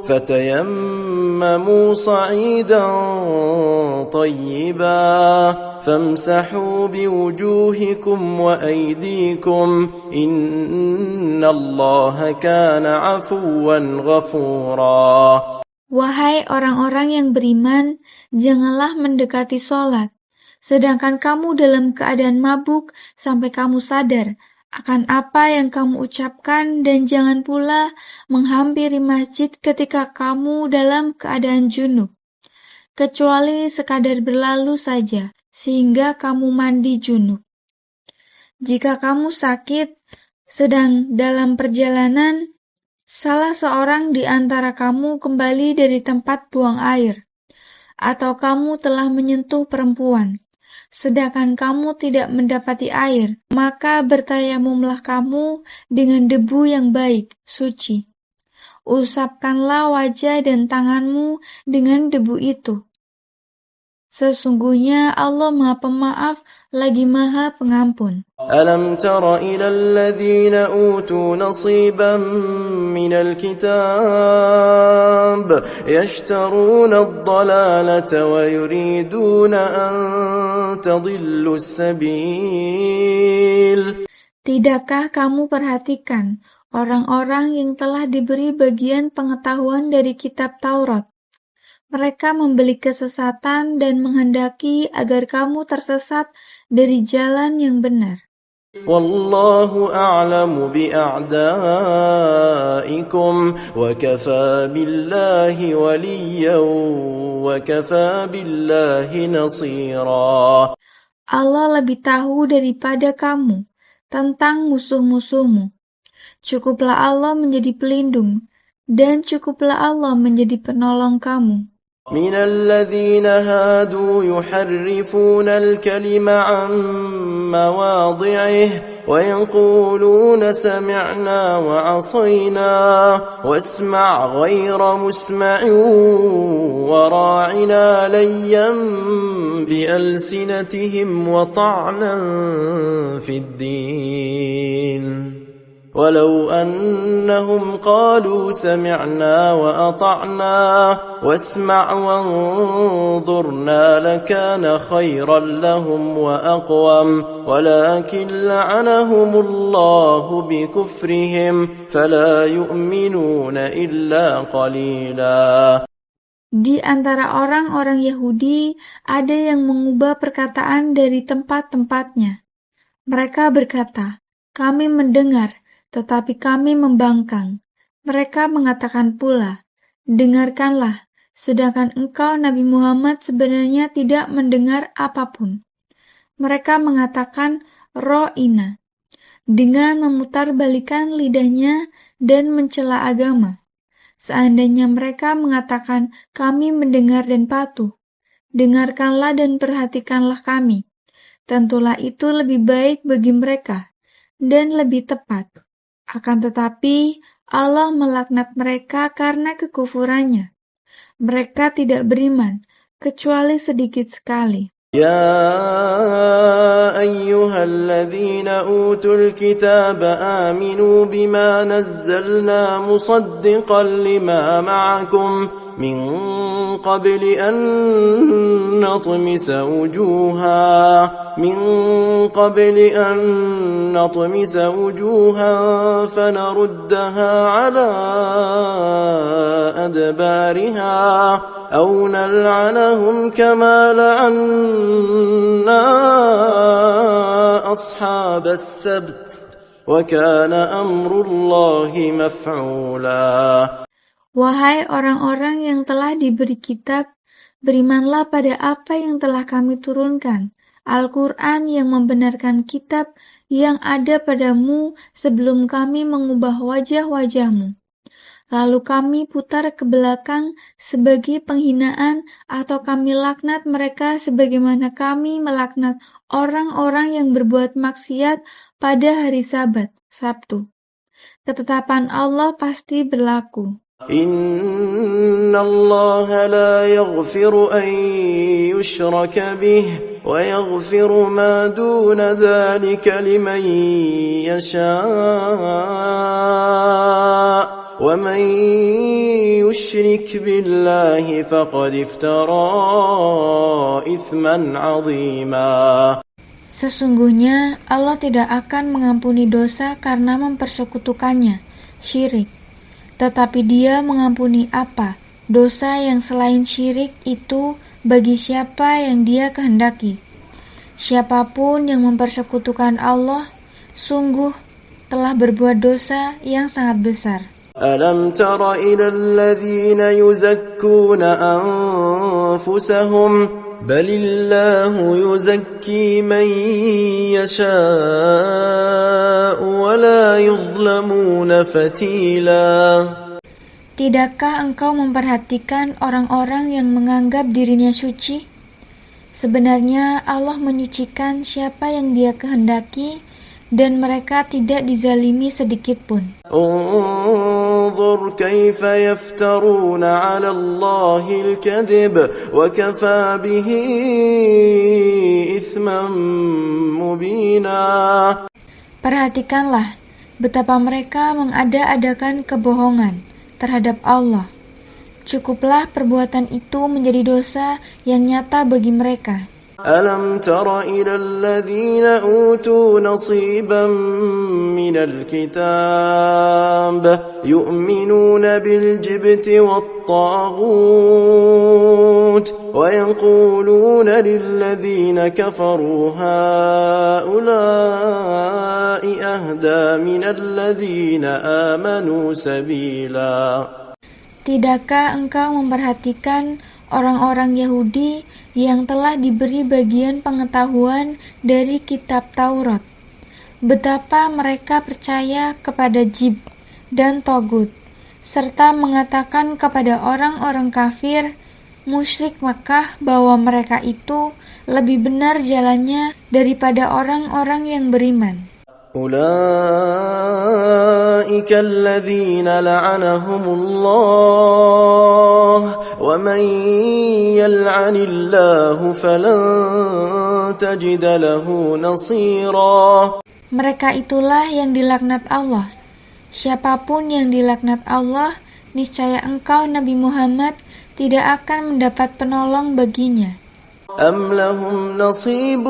فتيمموا صعيدا طيبا فامسحوا بوجوهكم وأيديكم إن الله كان عفوا غفورا. Wahai orang-orang yang beriman, janganlah mendekati sholat, sedangkan kamu dalam keadaan mabuk sampai kamu sadar akan apa yang kamu ucapkan, dan jangan pula menghampiri masjid ketika kamu dalam keadaan junub, kecuali sekadar berlalu saja, sehingga kamu mandi junub. Jika kamu sakit, sedang dalam perjalanan, salah seorang di antara kamu kembali dari tempat buang air, atau kamu telah menyentuh perempuan, sedangkan kamu tidak mendapati air, maka bertayamumlah kamu dengan debu yang baik, suci. Usapkanlah wajah dan tanganmu dengan debu itu. Sesungguhnya Allah Maha Pemaaf lagi Maha Pengampun. أَلَمْ تَرَ إِلَى الَّذِينَ أُوتُوا نَصِيبًا مِنَ الْكِتَابِ يَشْتَرُونَ الضَّلَالَةَ وَيُرِيدُونَ أَن تضلوا السبيل. Tidakkah kamu perhatikan orang-orang yang telah diberi bagian pengetahuan dari kitab Taurat? Mereka membeli kesesatan dan menghendaki agar kamu tersesat dari jalan yang benar. والله أعلم بأعدائكم وكفى بالله وليا وكفى بالله نصيرا. Allah lebih tahu daripada kamu tentang musuh-musuhmu. Cukuplah Allah menjadi pelindung, dan cukuplah Allah menjadi penolong kamu. من الذين هادوا يحرفون الكلم عن مواضعه ويقولون سمعنا وعصينا واسمع غير مسمع وراعنا ليا بألسنتهم وطعنا في الدين ولو أنهم قالوا سمعنا وأطعنا واسمع وانظرنا لكان خيرا لهم وأقوم ولكن لعنهم الله بكفرهم فلا يؤمنون إلا قليلا. Di antara orang-orang Yahudi ada yang mengubah perkataan dari tempat-tempatnya. Mereka berkata, "Kami mendengar, tetapi kami membangkang." Mereka mengatakan pula, "Dengarkanlah," sedangkan engkau Nabi Muhammad sebenarnya tidak mendengar apapun. Mereka mengatakan ro'ina dengan memutarbalikkan lidahnya dan mencela agama. Seandainya mereka mengatakan kami mendengar dan patuh, dengarkanlah dan perhatikanlah kami. Tentulah itu lebih baik bagi mereka dan lebih tepat. Akan tetapi, Allah melaknat mereka karena kekufurannya. Mereka tidak beriman, kecuali sedikit sekali. يا أيها الذين أوتوا الكتاب آمنوا بما نزلنا مصدقا لما معكم من قبل أن نطمس وجوها فنردها على أدبارها أو نلعنهم كما لعنا أصحاب السبت وكان أمر الله مفعولا. Wahai orang-orang yang telah diberi kitab, berimanlah pada apa yang telah kami turunkan, Al-Quran yang membenarkan kitab yang ada padamu sebelum kami mengubah wajah-wajahmu. Lalu kami putar ke belakang sebagai penghinaan atau kami laknat mereka sebagaimana kami melaknat orang-orang yang berbuat maksiat pada hari Sabat, Sabtu. Ketetapan Allah pasti berlaku. إن الله لا يغفر أن يشرك به ويغفر ما دون ذلك لمن يشاء ومن يشرك بالله فقد افترى إثما عظيما. Sesungguhnya Allah tidak akan mengampuni dosa karena mempersekutukannya, syirik. Tetapi Dia mengampuni apa? Dosa yang selain syirik itu bagi siapa yang Dia kehendaki. Siapapun yang mempersekutukan Allah, sungguh telah berbuat dosa yang sangat besar. ألم تر إلى الذين يزكون أنفسهم بل الله يزكي من يشاء ولا يظلمون فتيلا. Tidakkah engkau memperhatikan orang-orang yang menganggap dirinya suci? Sebenarnya Allah menyucikan siapa yang Dia kehendaki dan mereka tidak dizalimi sedikit pun. انظر كيف يفترون على الله الكذب وكفى به إثما مبينا. Perhatikanlah betapa mereka mengada-adakan kebohongan terhadap Allah. Cukuplah perbuatan itu menjadi dosa yang nyata bagi mereka. ألم تر إلى الذين أوتوا نصيبا من الكتاب يؤمنون بالجبت والطاغوت ويقولون للذين كفروا هؤلاء أهدى من الذين آمنوا سبيلا. Tidakkah engkau memperhatikan orang-orang Yahudi yang telah diberi bagian pengetahuan dari kitab Taurat, betapa mereka percaya kepada Jibt dan Togut, serta mengatakan kepada orang-orang kafir musyrik Makkah bahwa mereka itu lebih benar jalannya daripada orang-orang yang beriman. أولئك الذين لعنهم الله ومن يلعن الله فلن تجد له نصيرا. Mereka itulah yang dilaknat Allah. Siapapun yang dilaknat Allah, niscaya engkau Nabi Muhammad tidak akan mendapat penolong baginya. أم لهم نصيب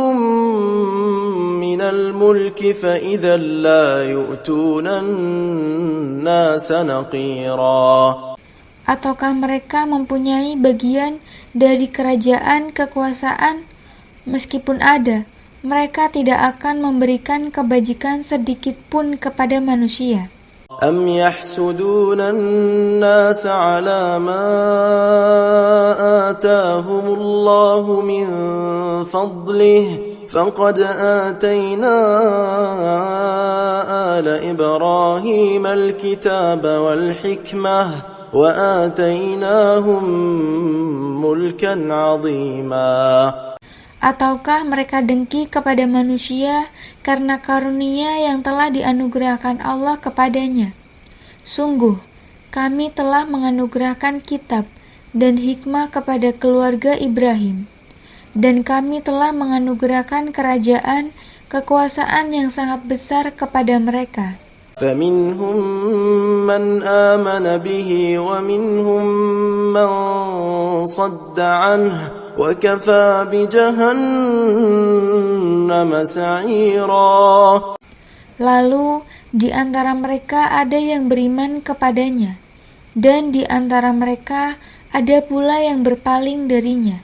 من الملك فإذا لا يؤتون الناس نقيرا. Ataukah mereka mempunyai bagian dari kerajaan kekuasaan? Meskipun ada, mereka tidak akan memberikan kebajikan sedikit pun kepada manusia. أم يحسدون الناس على ما آتاهم الله من فضله فقد آتينا آل إبراهيم الكتاب والحكمة وآتيناهم ملكا عظيما. Ataukah mereka dengki kepada manusia karena karunia yang telah dianugerahkan Allah kepadanya? Sungguh, kami telah menganugerahkan kitab dan hikmah kepada keluarga Ibrahim, dan kami telah menganugerahkan kerajaan, kekuasaan yang sangat besar kepada mereka. فَمِنْهُمْ مَنْ آمَنَ بِهِ وَمِنْهُمْ مَنْ صَدَّ عَنْهُ وَكَفَى بِجَهَنَّمَ سَعِيرًا. Lalu di antara mereka ada yang beriman kepadanya, dan di antara mereka ada pula yang berpaling darinya.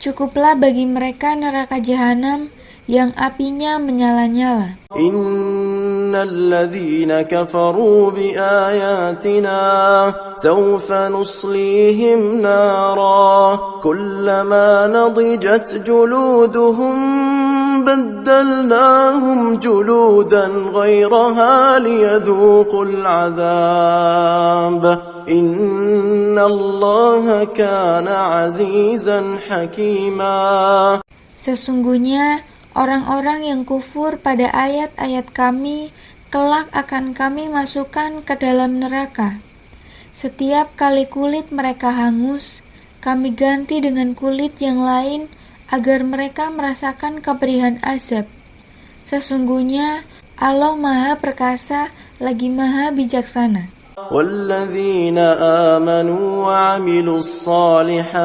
Cukuplah bagi mereka neraka jahanam yang apinya menyala-nyala. Innal ladzina kafaru bi ayatina sawfa nuslihim nara kullama nadijat juluduhum baddalnahum juludan ghayraha liyadhuqul adzab innallaha kana azizan hakima. Sesungguhnya orang-orang yang kufur pada ayat-ayat kami, kelak akan kami masukkan ke dalam neraka. Setiap kali kulit mereka hangus, kami ganti dengan kulit yang lain, agar mereka merasakan kepedihan azab. Sesungguhnya Allah Maha Perkasa lagi Maha Bijaksana. وَالَّذِينَ آمَنُوا وَعَمِلُوا الصَّالِحَاتِ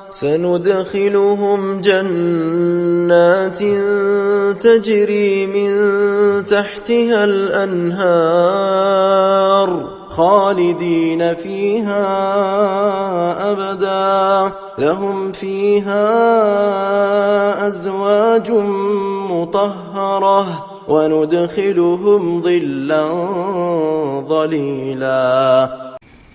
سَنُدْخِلُهُمْ جَنَّاتٍ تَجْرِي مِنْ تَحْتِهَا الْأَنْهَارُ خَالِدِينَ فِيهَا أَبَدًا لَهُمْ فِيهَا أَزْوَاجٌ مُطَهَّرَةٌ وَنُدْخِلُهُمْ ظِلًّا ظَلِيلًا.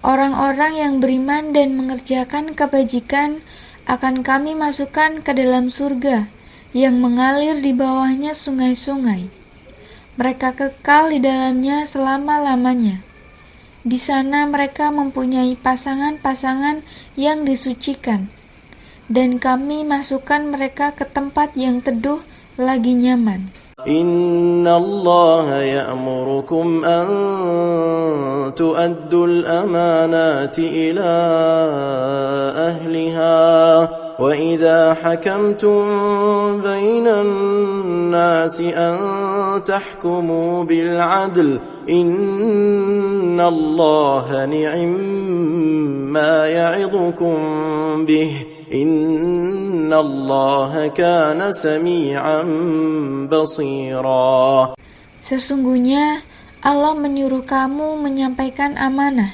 Orang-orang yang beriman dan mengerjakan kebajikan akan kami masukkan ke dalam surga yang mengalir di bawahnya sungai-sungai. Mereka kekal di dalamnya selama-lamanya. Di sana mereka mempunyai pasangan-pasangan yang disucikan, dan kami masukkan mereka ke tempat yang teduh lagi nyaman. Inna Allah ya'murukum an tu'addul amanati ila ahliha wa idha hakamtum bainan nasi an tahkumu bil adl inna Allah ni'imma ya'idukum bih Innallaha kana sami'an basira. Sesungguhnya Allah menyuruh kamu menyampaikan amanah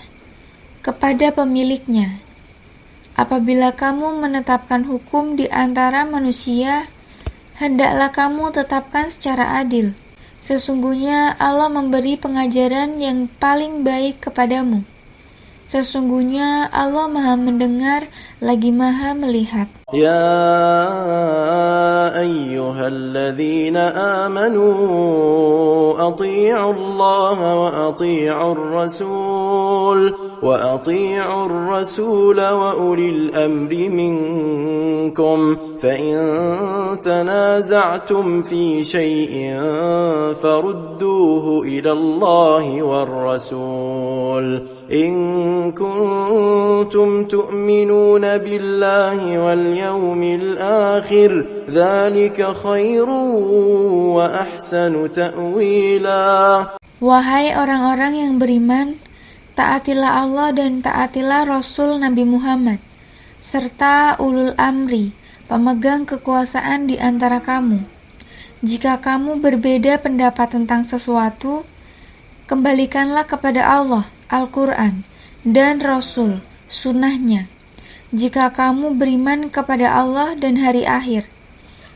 kepada pemiliknya. Apabila kamu menetapkan hukum di antara manusia, hendaklah kamu tetapkan secara adil. Sesungguhnya Allah memberi pengajaran yang paling baik kepadamu. Sesungguhnya Allah Maha Mendengar lagi Maha Melihat. Ya ayyuhalladzina amanu atii'u Allah wa atii'u ar-rasul wa ulil amri minkum fa in tanaza'tum fi shay'in farudduhu ila Allah war-rasul in kuntum tu'minuna billahi wal yawmil akhir dzalika khairun wa ahsanu ta'wila. Wahai orang-orang yang beriman, taatilah Allah dan taatilah Rasul Nabi Muhammad serta ulul amri, pemegang kekuasaan di antara kamu. Jika kamu berbeda pendapat tentang sesuatu, kembalikanlah kepada Allah, Al-Quran, dan Rasul, sunnahnya. Jika kamu beriman kepada Allah dan hari akhir,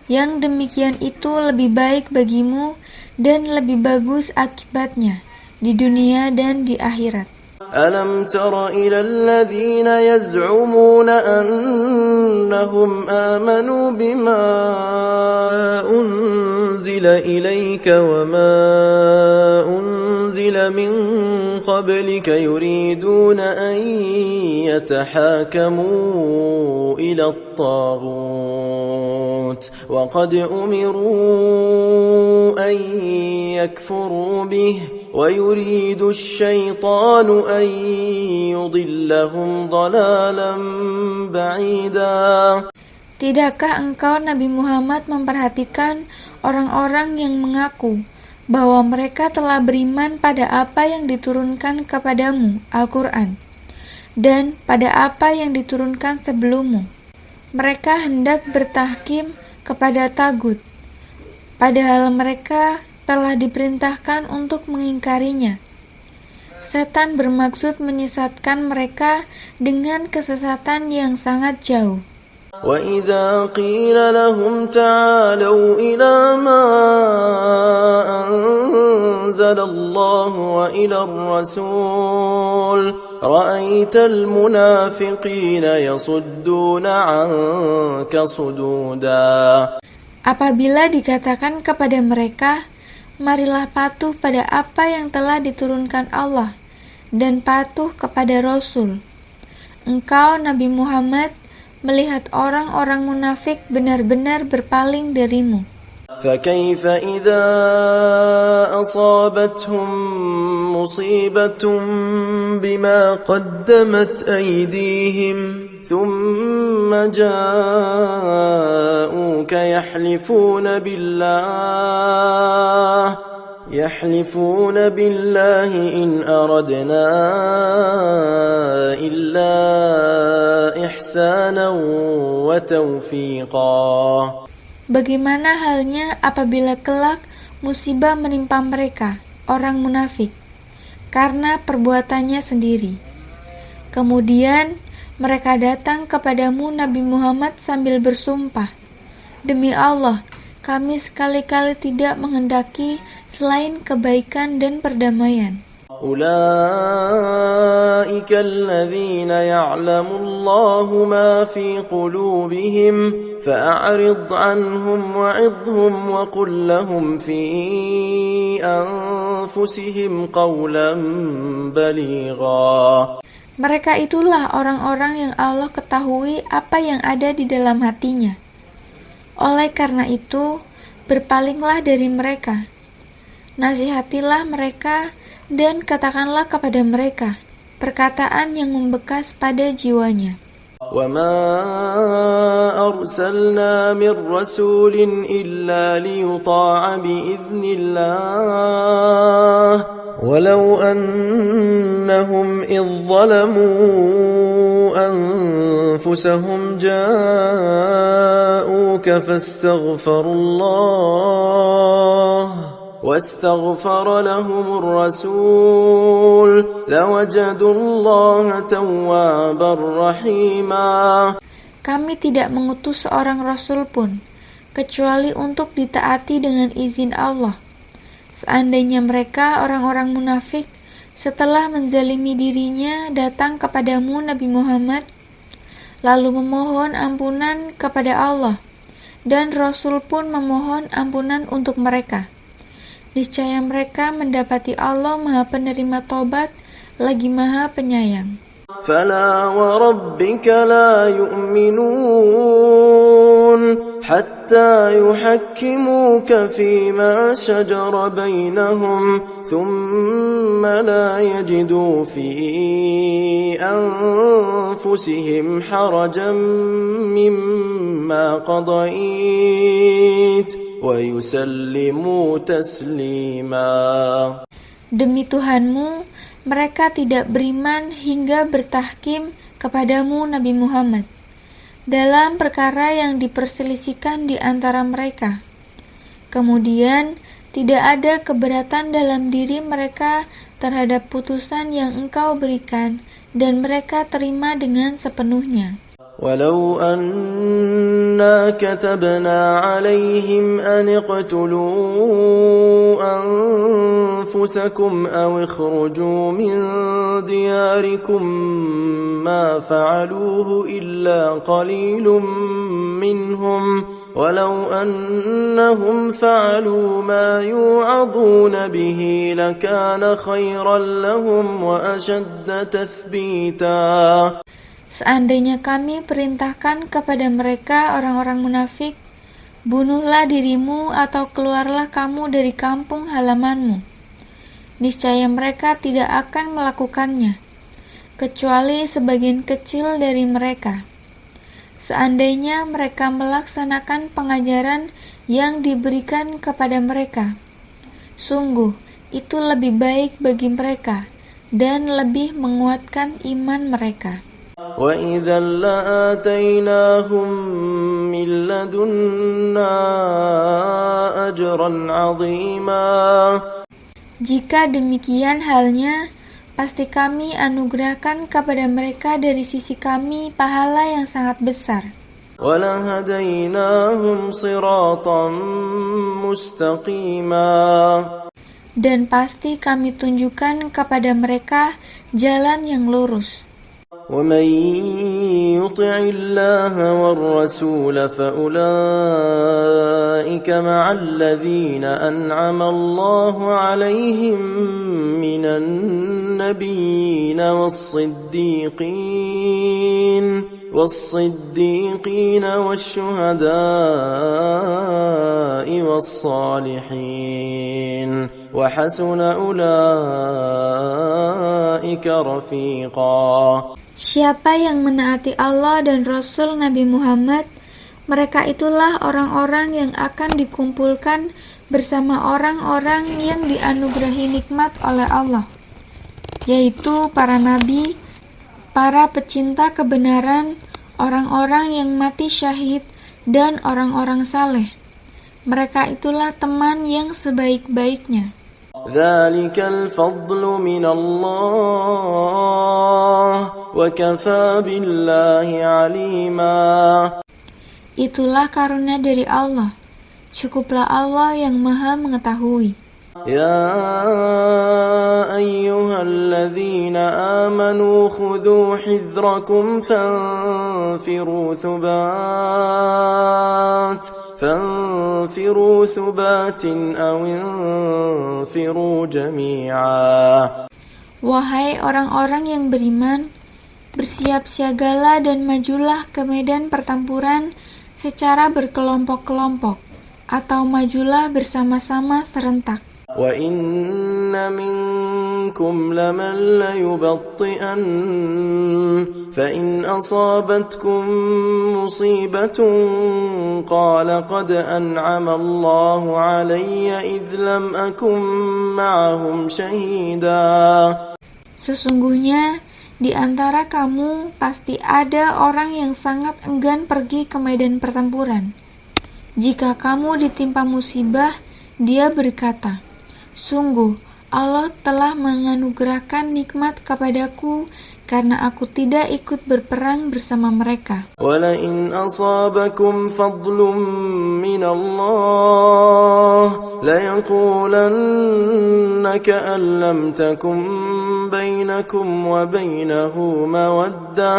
yang demikian itu lebih baik bagimu dan lebih bagus akibatnya di dunia dan di akhirat. Alam tara ila alladhina yaz'umuna annahum amanu bima unzila ilayka wa ma unzila min qablika yuriduna an yatahakamu ila at-taghut wa qad umiru an yakfuru bihi ويريد الشيطان أن يضلهم ضلالا بعيدا. Tidakkah engkau Nabi Muhammad memperhatikan orang-orang yang mengaku bahwa mereka telah beriman pada apa yang diturunkan kepadamu, Al-Quran, dan pada apa yang diturunkan sebelummu? Mereka hendak bertahkim kepada tagut, padahal mereka telah diperintahkan untuk mengingkarinya. Setan bermaksud menyesatkan mereka dengan kesesatan yang sangat jauh. وَإِذَا قِيلَ لَهُمْ تَعَالَوْا إِلَى مَا أَنزَلَ اللَّهُ وَإِلَى الرَّسُولِ رَأَيْتَ الْمُنَافِقِينَ يَصُدُّونَ عَنكَ صُدُودًا. Apabila dikatakan kepada mereka, marilah patuh pada apa yang telah diturunkan Allah dan patuh kepada Rasul, engkau Nabi Muhammad melihat orang-orang munafik benar-benar berpaling darimu. فَكَيْفَ إِذَا أَصَابَتْهُم مُّصِيبَةٌ بِمَا قَدَّمَتْ أَيْدِيهِمْ ثُمَّ جَاءُوكَ يحلفون بالله إن أردنا إلا إحسانا وتوفيقا. Bagaimana halnya apabila kelak musibah menimpa mereka, orang munafik, karena perbuatannya sendiri. Kemudian mereka datang kepadamu Nabi Muhammad sambil bersumpah, demi Allah, kami sekali-kali tidak menghendaki selain kebaikan dan perdamaian. أولئك الذين يعلم الله ما في قلوبهم فأعرض عنهم وعظهم وقل لهم في أنفسهم قولا بليغا. Mereka itulah orang-orang yang Allah ketahui apa yang ada di dalam hatinya. Oleh karena itu, berpalinglah dari mereka. Nasihatilah mereka dan katakanlah kepada mereka perkataan yang membekas pada jiwanya. وَمَا أَرْسَلْنَا مِنْ رَسُولٍ إِلَّا لِيُطَاعَ بِإِذْنِ اللَّهِ ولو أنهم إذ ظلموا أنفسهم جاءوك واستغفر لهم الرسول لوجدوا الله توابا رحيما. Kami tidak mengutus seorang rasul pun, kecuali untuk ditaati dengan izin Allah. Seandainya mereka orang-orang munafik setelah menzalimi dirinya datang kepadamu Nabi Muhammad, lalu memohon ampunan kepada Allah, dan Rasul pun memohon ampunan untuk mereka. Niscaya mereka mendapati Allah Maha Penerima Tobat, lagi Maha Penyayang. فلا وربك لا يؤمنون حتى يحكموك فيما شجر بينهم ثم لا يجدوا في أنفسهم حرجا مما قضيت ويسلموا تسليما. Demi Tuhanmu, mereka tidak beriman hingga bertahkim kepadamu Nabi Muhammad dalam perkara yang diperselisihkan di antara mereka. Kemudian tidak ada keberatan dalam diri mereka terhadap putusan yang engkau berikan, dan mereka terima dengan sepenuhnya. ولو أنا كتبنا عليهم أن اقتلوا أنفسكم أو اخرجوا من دياركم ما فعلوه إلا قليل منهم ولو أنهم فعلوا ما يوعظون به لكان خيرا لهم وأشد تثبيتا. Seandainya kami perintahkan kepada mereka orang-orang munafik, bunuhlah dirimu atau keluarlah kamu dari kampung halamanmu. Niscaya mereka tidak akan melakukannya, kecuali sebagian kecil dari mereka. Seandainya mereka melaksanakan pengajaran yang diberikan kepada mereka, sungguh itu lebih baik bagi mereka dan lebih menguatkan iman mereka. وَإِذًا لَآتَيْنَاهُمْ مِنْ لَدُنَّا أَجْرًا عَظِيمًا. Jika demikian halnya, pasti kami anugerahkan kepada mereka dari sisi kami pahala yang sangat besar. وَلَهَدَيْنَاهُمْ صِرَاطًا مُسْتَقِيمًا. Dan pasti kami tunjukkan kepada mereka jalan yang lurus. وَمَنْ يُطِعِ اللَّهَ وَالرَّسُولَ فَأُولَئِكَ مَعَ الَّذِينَ أَنْعَمَ اللَّهُ عَلَيْهِمْ مِنَ النَّبِيِّينَ وَالصِّدِّيقِينَ وَالشُّهَدَاءِ وَالصَّالِحِينَ وَحَسُنَ أُولَئِكَ رَفِيقًا. Siapa yang menaati Allah dan Rasul Nabi Muhammad, mereka itulah orang-orang yang akan dikumpulkan bersama orang-orang yang dianugerahi nikmat oleh Allah, yaitu para nabi, para pecinta kebenaran, orang-orang yang mati syahid, dan orang-orang saleh. Mereka itulah teman yang sebaik-baiknya. ذَلِكَ الْفَضْلُ مِنَ اللَّهِ وَكَفَى بِاللَّهِ عَلِيمًا. Itulah karunia dari Allah. Cukuplah Allah yang Maha mengetahui. يَا أَيُّهَا الَّذِينَ آمَنُوا خُذُوا حِذْرَكُمْ فانفروا ثبات أو انفروا جميعا. Wahai orang-orang yang beriman, bersiap siagalah dan majulah ke medan pertempuran secara berkelompok-kelompok, atau majulah bersama-sama serentak. وَإِنَّ مِنكُمْ لَمَن لَّيُبَطِّئَنَّ فَإِنْ أَصَابَتْكُم مُّصِيبَةٌ قَالَ قَدْ أَنْعَمَ اللَّهُ عَلَيَّ إِذْ لَمْ أَكُن مَّعَهُمْ شَهِيدًا. Sesungguhnya di antara kamu pasti ada orang yang sangat enggan pergi ke medan pertempuran. Jika kamu ditimpa musibah, dia berkata, "Sungguh, Allah telah menganugerahkan nikmat kepadaku karena aku tidak ikut berperang bersama mereka." وَلَئِنْ أَصَابَكُمْ فَضْلٌ مِّنَ اللَّهِ لَيَقُولَنَّ كَأَن لَّمْ تَكُن بَيْنَكُمْ وَبَيْنَهُ مَوَدَّةٌ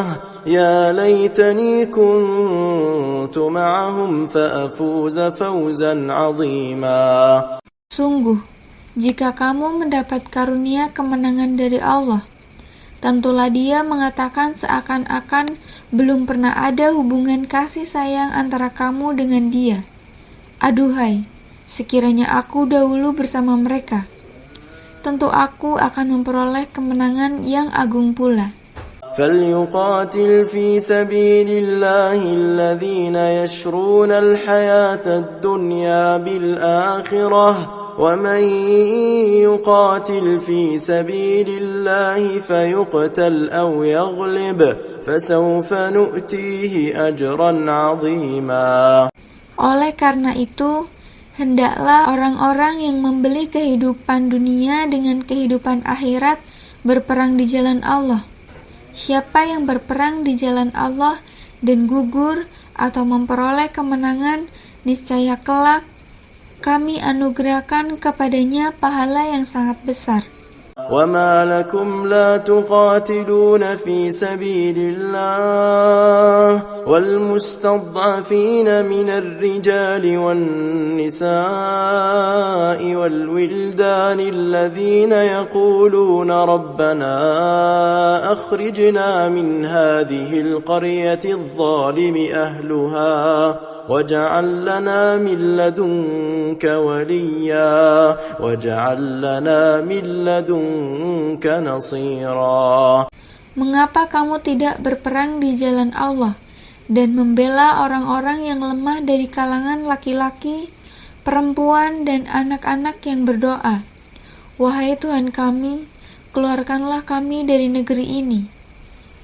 يَا لَيْتَنِي كُنتُ مَعَهُمْ فَأَفُوزَ فَوْزًا عَظِيمًا. Sungguh, jika kamu mendapat karunia kemenangan dari Allah, tentulah Dia mengatakan seakan-akan belum pernah ada hubungan kasih sayang antara kamu dengan Dia. Aduhai, sekiranya aku dahulu bersama mereka, tentu aku akan memperoleh kemenangan yang agung pula. فَلْيُقَاتِلْ فِي سَبِيلِ اللَّهِ الَّذِينَ يَشْرُونَ الْحَيَاةَ الدُّنْيَا بِالْآخِرَةِ وَمَن يُقَاتِلْ فِي سَبِيلِ اللَّهِ فَيُقْتَلْ أَوْ يَغْلِبْ فَسَوْفَ نُؤْتِيهِ أَجْرًا عَظِيمًا. Oleh karena itu, hendaklah orang-orang yang membeli kehidupan dunia dengan kehidupan akhirat berperang di jalan Allah. Siapa yang berperang di jalan Allah dan gugur atau memperoleh kemenangan, niscaya kelak kami anugerahkan kepadanya pahala yang sangat besar. وَمَا لَكُمْ لَا تُقَاتِلُونَ فِي سَبِيلِ اللَّهِ وَالْمُسْتَضْعَفِينَ مِنَ الرِّجَالِ وَالنِّسَاءِ وَالْوِلْدَانِ الَّذِينَ يَقُولُونَ رَبَّنَا أَخْرِجْنَا مِنْ هَٰذِهِ الْقَرْيَةِ الظَّالِمِ أَهْلُهَا وَاجْعَل لَّنَا مِن لَّدُنكَ وَلِيًّا وَاجْعَل لَّنَا مِن لَّدُنكَ نَصِيرًا. Mengapa kamu tidak berperang di jalan Allah dan membela orang-orang yang lemah dari kalangan laki-laki, perempuan, dan anak-anak yang berdoa, "Wahai Tuhan kami, keluarkanlah kami dari negeri ini,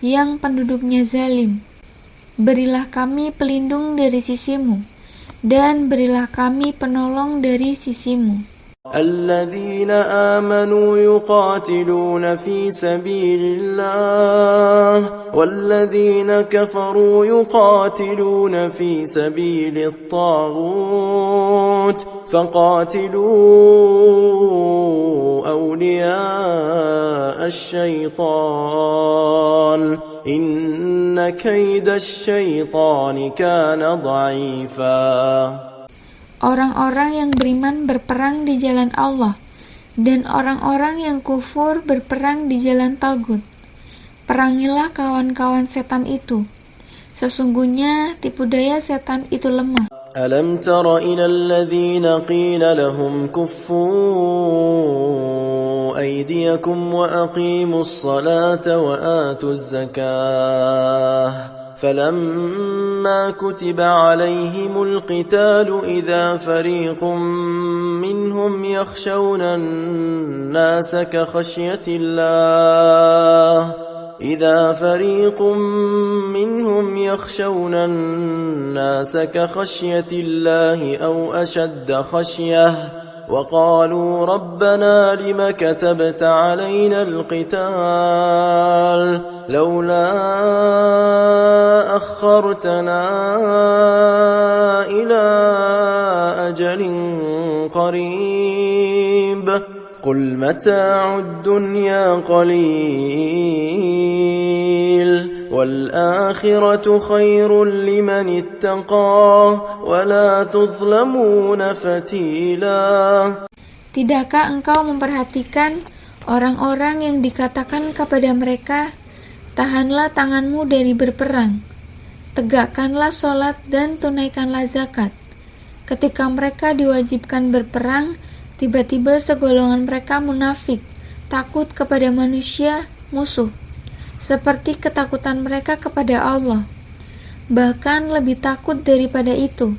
yang penduduknya zalim. Berilah kami pelindung dari sisimu, dan berilah kami penolong dari sisimu." الذين آمنوا يقاتلون في سبيل الله والذين كفروا يقاتلون في سبيل الطاغوت فقاتلوا أولياء الشيطان إن كيد الشيطان كان ضعيفا. Orang-orang yang beriman berperang di jalan Allah, dan orang-orang yang kufur berperang di jalan Tagut. Perangilah kawan-kawan setan itu. Sesungguhnya tipu daya setan itu lemah. ألم تر إلى الذين قيل لهم كفوا أيديكم وأقيموا الصلاة وآتوا الزكاة فلما كتب عليهم القتال إذا فريق منهم يخشون الناس كخشية الله أو أشد خشية وقالوا ربنا لم كتبت علينا القتال لولا أخرتنا إلى أجل قريب قل متاع الدنيا قليل والآخرة خير لمن اتقى ولا تظلمون فتيلا. Tidakkah engkau memperhatikan orang-orang yang dikatakan kepada mereka, tahanlah tanganmu dari berperang, tegakkanlah sholat dan tunaikanlah zakat. Ketika mereka diwajibkan berperang, Tiba-tiba segolongan mereka munafik, takut kepada manusia, musuh, seperti ketakutan mereka kepada Allah. Bahkan lebih takut daripada itu.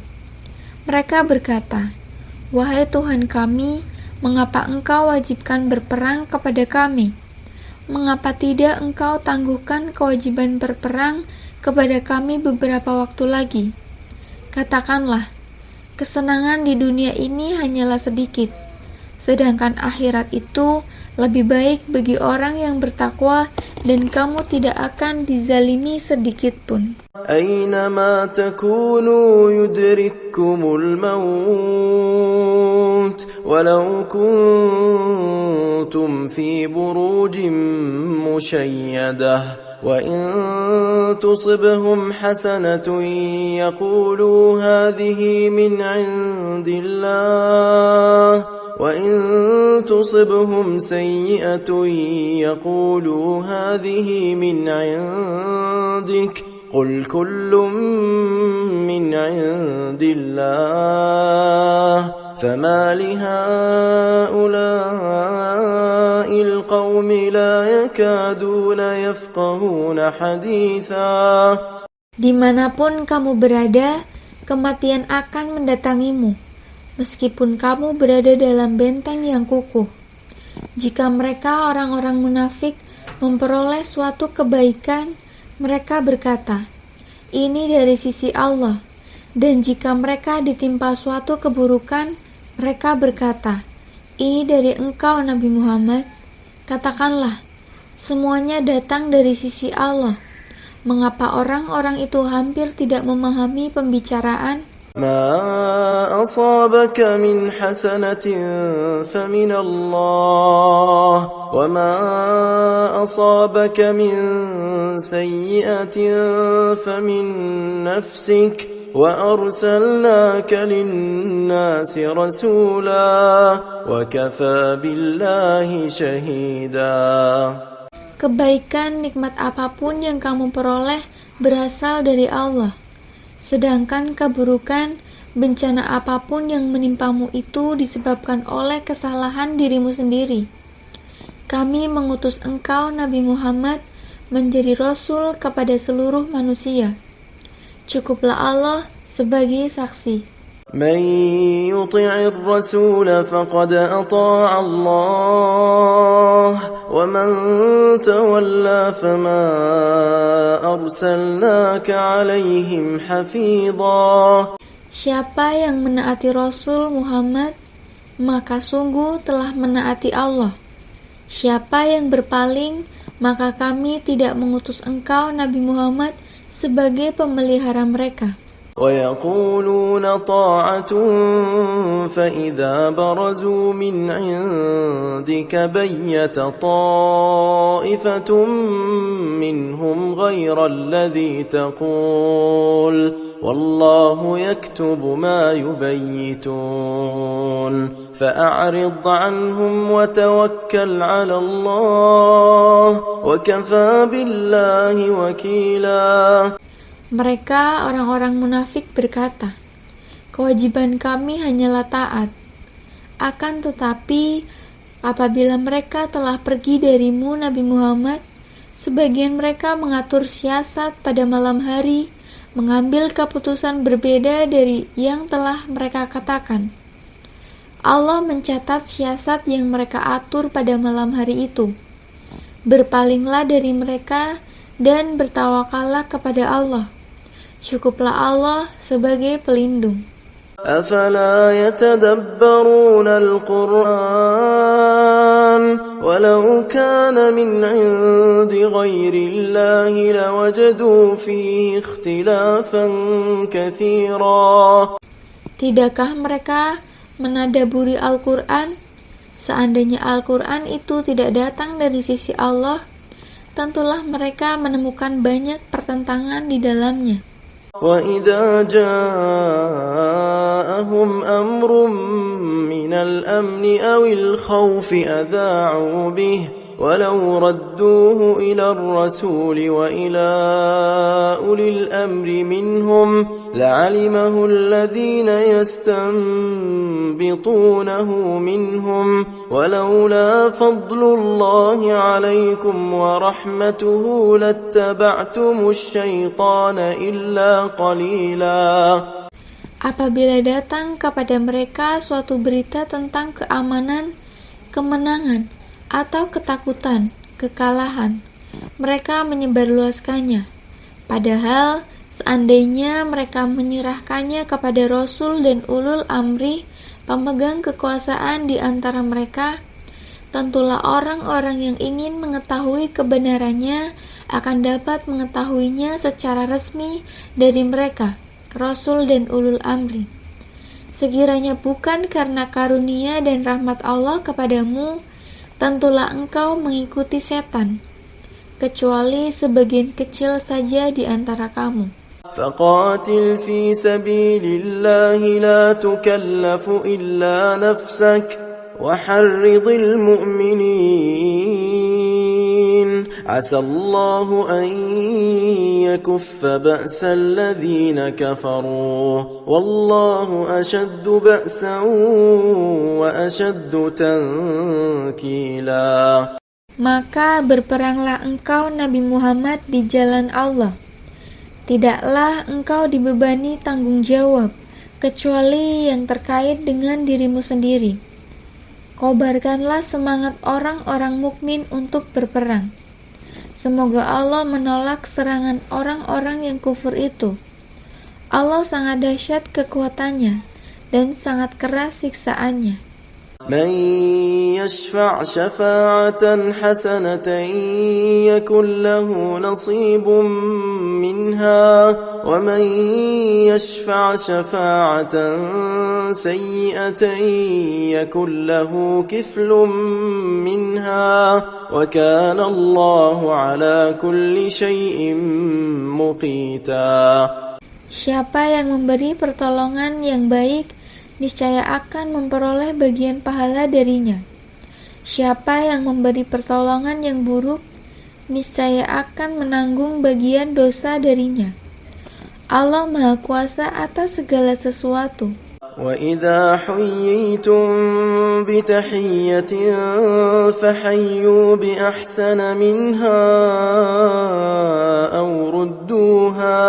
Mereka berkata, "Wahai Tuhan kami, mengapa Engkau wajibkan berperang kepada kami? Mengapa tidak Engkau tangguhkan kewajiban berperang kepada kami beberapa waktu lagi?" Katakanlah, kesenangan di dunia ini hanyalah sedikit, sedangkan akhirat itu lebih baik bagi orang yang bertakwa dan kamu tidak akan dizalimi sedikit pun. أينما تكونوا يدرككم الموت ولو كنتم في بروج مشيدة وإن تصبهم حسنة يقولوا هذه من عند الله وإن تصبهم سيئة يقولوا هذه من عندك قل كل من عند الله فما لهؤلاء القوم لا يكادون يفقهون حديثا. Dimanapun kamu berada, kematian akan mendatangimu, meskipun kamu berada dalam benteng yang kukuh. Jika mereka orang-orang munafik memperoleh suatu kebaikan, mereka berkata, "Ini dari sisi Allah." Dan jika mereka ditimpa suatu keburukan, mereka berkata, "Ini dari engkau Nabi Muhammad." Katakanlah, semuanya datang dari sisi Allah. Mengapa orang-orang itu hampir tidak memahami pembicaraan? ما أصابك من حسنة فمن الله وما أصابك من سيئة فمن نفسك وأرسلناك للناس رسولا وكفى بالله شهيدا. Kebaikan nikmat apapun yang kamu peroleh berasal dari Allah. Sedangkan keburukan, bencana apapun yang menimpamu itu disebabkan oleh kesalahan dirimu sendiri. Kami mengutus engkau Nabi Muhammad menjadi Rasul kepada seluruh manusia. Cukuplah Allah sebagai saksi. من يطع الرسول فقد أطاع الله ومن تولى فما أرسلناك عليهم حفيظا. Siapa yang menaati Rasul Muhammad, maka sungguh telah menaati Allah. Siapa yang berpaling, maka kami tidak mengutus engkau Nabi Muhammad sebagai pemelihara mereka. ويقولون طاعة فإذا برزوا من عندك بيت طائفة منهم غير الذي تقول والله يكتب ما يبيتون فأعرض عنهم وتوكل على الله وكفى بالله وكيلا. Mereka orang-orang munafik berkata, "Kewajiban kami hanyalah taat. Akan tetapi, apabila mereka telah pergi darimu Nabi Muhammad, sebagian mereka mengatur siasat pada malam hari, mengambil keputusan berbeda dari yang telah mereka katakan. Allah mencatat siasat yang mereka atur pada malam hari itu. Berpalinglah dari mereka dan bertawakallah kepada Allah. Cukuplah Allah sebagai pelindung." أفلا يتدبرون القرآن ولو كان من عند غير الله لوجدوا فيه اختلافا كثيرا. Tidakkah mereka menadaburi Al-Quran? Seandainya Al-Quran itu tidak datang dari sisi Allah, tentulah mereka menemukan banyak pertentangan di dalamnya. وَإِذَا جَاءَهُمْ أَمْرٌ مِّنَ الْأَمْنِ أَوِ الْخَوْفِ أَذَاعُوا بِهِ ولو ردوه إلى الرسول وإلى أولي الأمر منهم لعلمه الذين يستنبطونه منهم ولولا فضل الله عليكم ورحمته لاتبعتم الشيطان إلا قليلا. Apabila datang kepada mereka suatu berita tentang keamanan, kemenangan, atau ketakutan, kekalahan, mereka menyebarluaskannya. Padahal seandainya mereka menyerahkannya kepada Rasul dan ulul amri, pemegang kekuasaan di antara mereka, tentulah orang-orang yang ingin mengetahui kebenarannya akan dapat mengetahuinya secara resmi dari mereka, Rasul dan ulul amri. Sekiranya bukan karena karunia dan rahmat Allah kepadamu, tentulah engkau mengikuti setan, kecuali sebagian kecil saja di antara kamu. فقاتل في سبيل الله لا تكلف إلا نفسك وحرض المؤمنين عسى الله أن يكف بأس الذين كفروا والله أشد بأسا وأشد تنكيلا. Maka berperanglah engkau Nabi Muhammad di jalan Allah. Tidaklah engkau dibebani tanggung jawab, kecuali yang terkait dengan dirimu sendiri. Kobarkanlah semangat orang-orang mukmin untuk berperang. Semoga Allah menolak serangan orang-orang yang kufur itu. Allah sangat dahsyat kekuatannya dan sangat keras siksaannya. من يشفع شفاعة حسنة يكن له نصيب منها ومن يشفع شفاعة سيئة يكن له كفل منها وكان الله على كل شيء مقيتا. Siapa yang memberi pertolongan yang baik, niscaya akan memperoleh bagian pahala darinya. Siapa yang memberi pertolongan yang buruk, niscaya akan menanggung bagian dosa darinya. Allah Maha Kuasa atas segala sesuatu. وَإِذَا حُيِّيتُم بِتَحِيَّةٍ فَحَيُّوا بِأَحْسَنَ مِنْهَا أَوْ رُدُّوهَا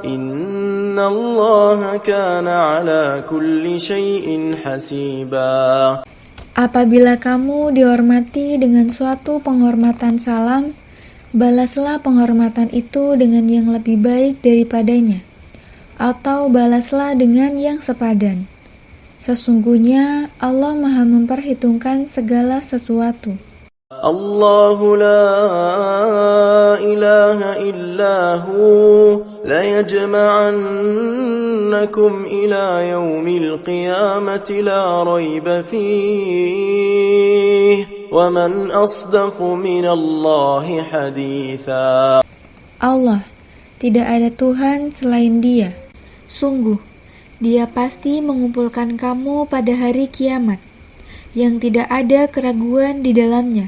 إِنَّ اللَّهَ كَانَ عَلَى كُلِّ شَيْءٍ حَسِيبًا. Apabila kamu dihormati dengan suatu penghormatan salam, balaslah penghormatan itu dengan yang lebih baik daripadanya, atau balaslah dengan yang sepadan. Sesungguhnya Allah Maha memperhitungkan segala sesuatu. Allahu la ilaha illa hu la yajma'annakum ila yaumil qiyamati la rayba fihi wa man asdaqu minallahi haditha. Allah, tidak ada Tuhan selain Dia. Sungguh, Dia pasti mengumpulkan kamu pada hari kiamat, yang tidak ada keraguan di dalamnya.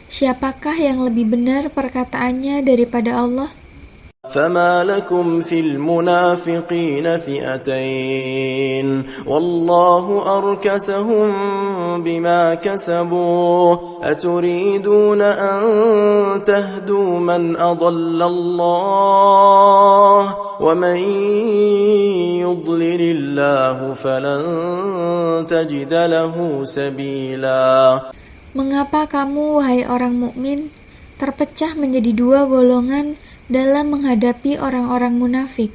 Siapakah yang lebih benar perkataannya daripada Allah? فما لكم في المنافقين فئتين والله أركسهم بما كسبوا أتريدون أن تهدوا من أضل الله ومن يضلل الله فلن تجد له سبيلا. Mengapa kamu, wahai orang mukmin, terpecah menjadi dua golongan dalam menghadapi orang-orang munafik?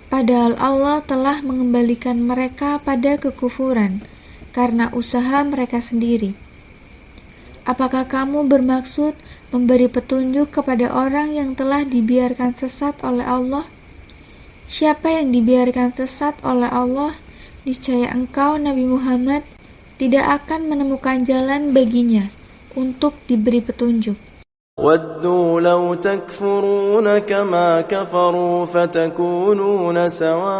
Padahal Allah telah mengembalikan mereka pada kekufuran karena usaha mereka sendiri. Apakah kamu bermaksud memberi petunjuk kepada orang yang telah dibiarkan sesat oleh Allah? Siapa yang dibiarkan sesat oleh Allah, niscaya engkau, Nabi Muhammad, tidak akan menemukan jalan baginya untuk diberi petunjuk. وَدُّوا لَوْ تَكْفُرُونَ كَمَا كَفَرُوا فَتَكُونُونَ سَوَاءً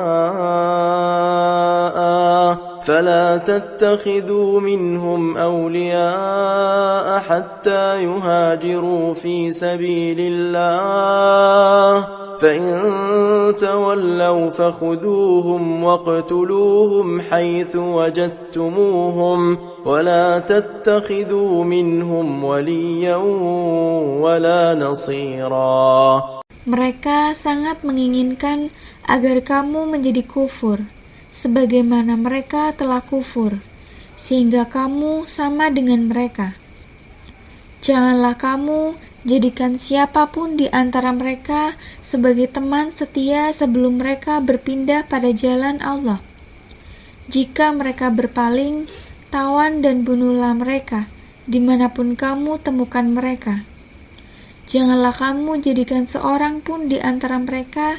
فلا تتخذوا منهم أولياء حتى يهاجروا في سبيل الله فإن تولوا فخذوهم واقتلوهم حيث وجدتموهم ولا تتخذوا منهم وليا ولا نصيرا. Mereka sangat menginginkan agar kamu menjadi kufur, sebagaimana mereka telah kufur, sehingga kamu sama dengan mereka. Janganlah kamu jadikan siapapun di antara mereka sebagai teman setia sebelum mereka berpindah pada jalan Allah. Jika mereka berpaling, tawan dan bunuhlah mereka, dimanapun kamu temukan mereka. Janganlah kamu jadikan seorang pun di antara mereka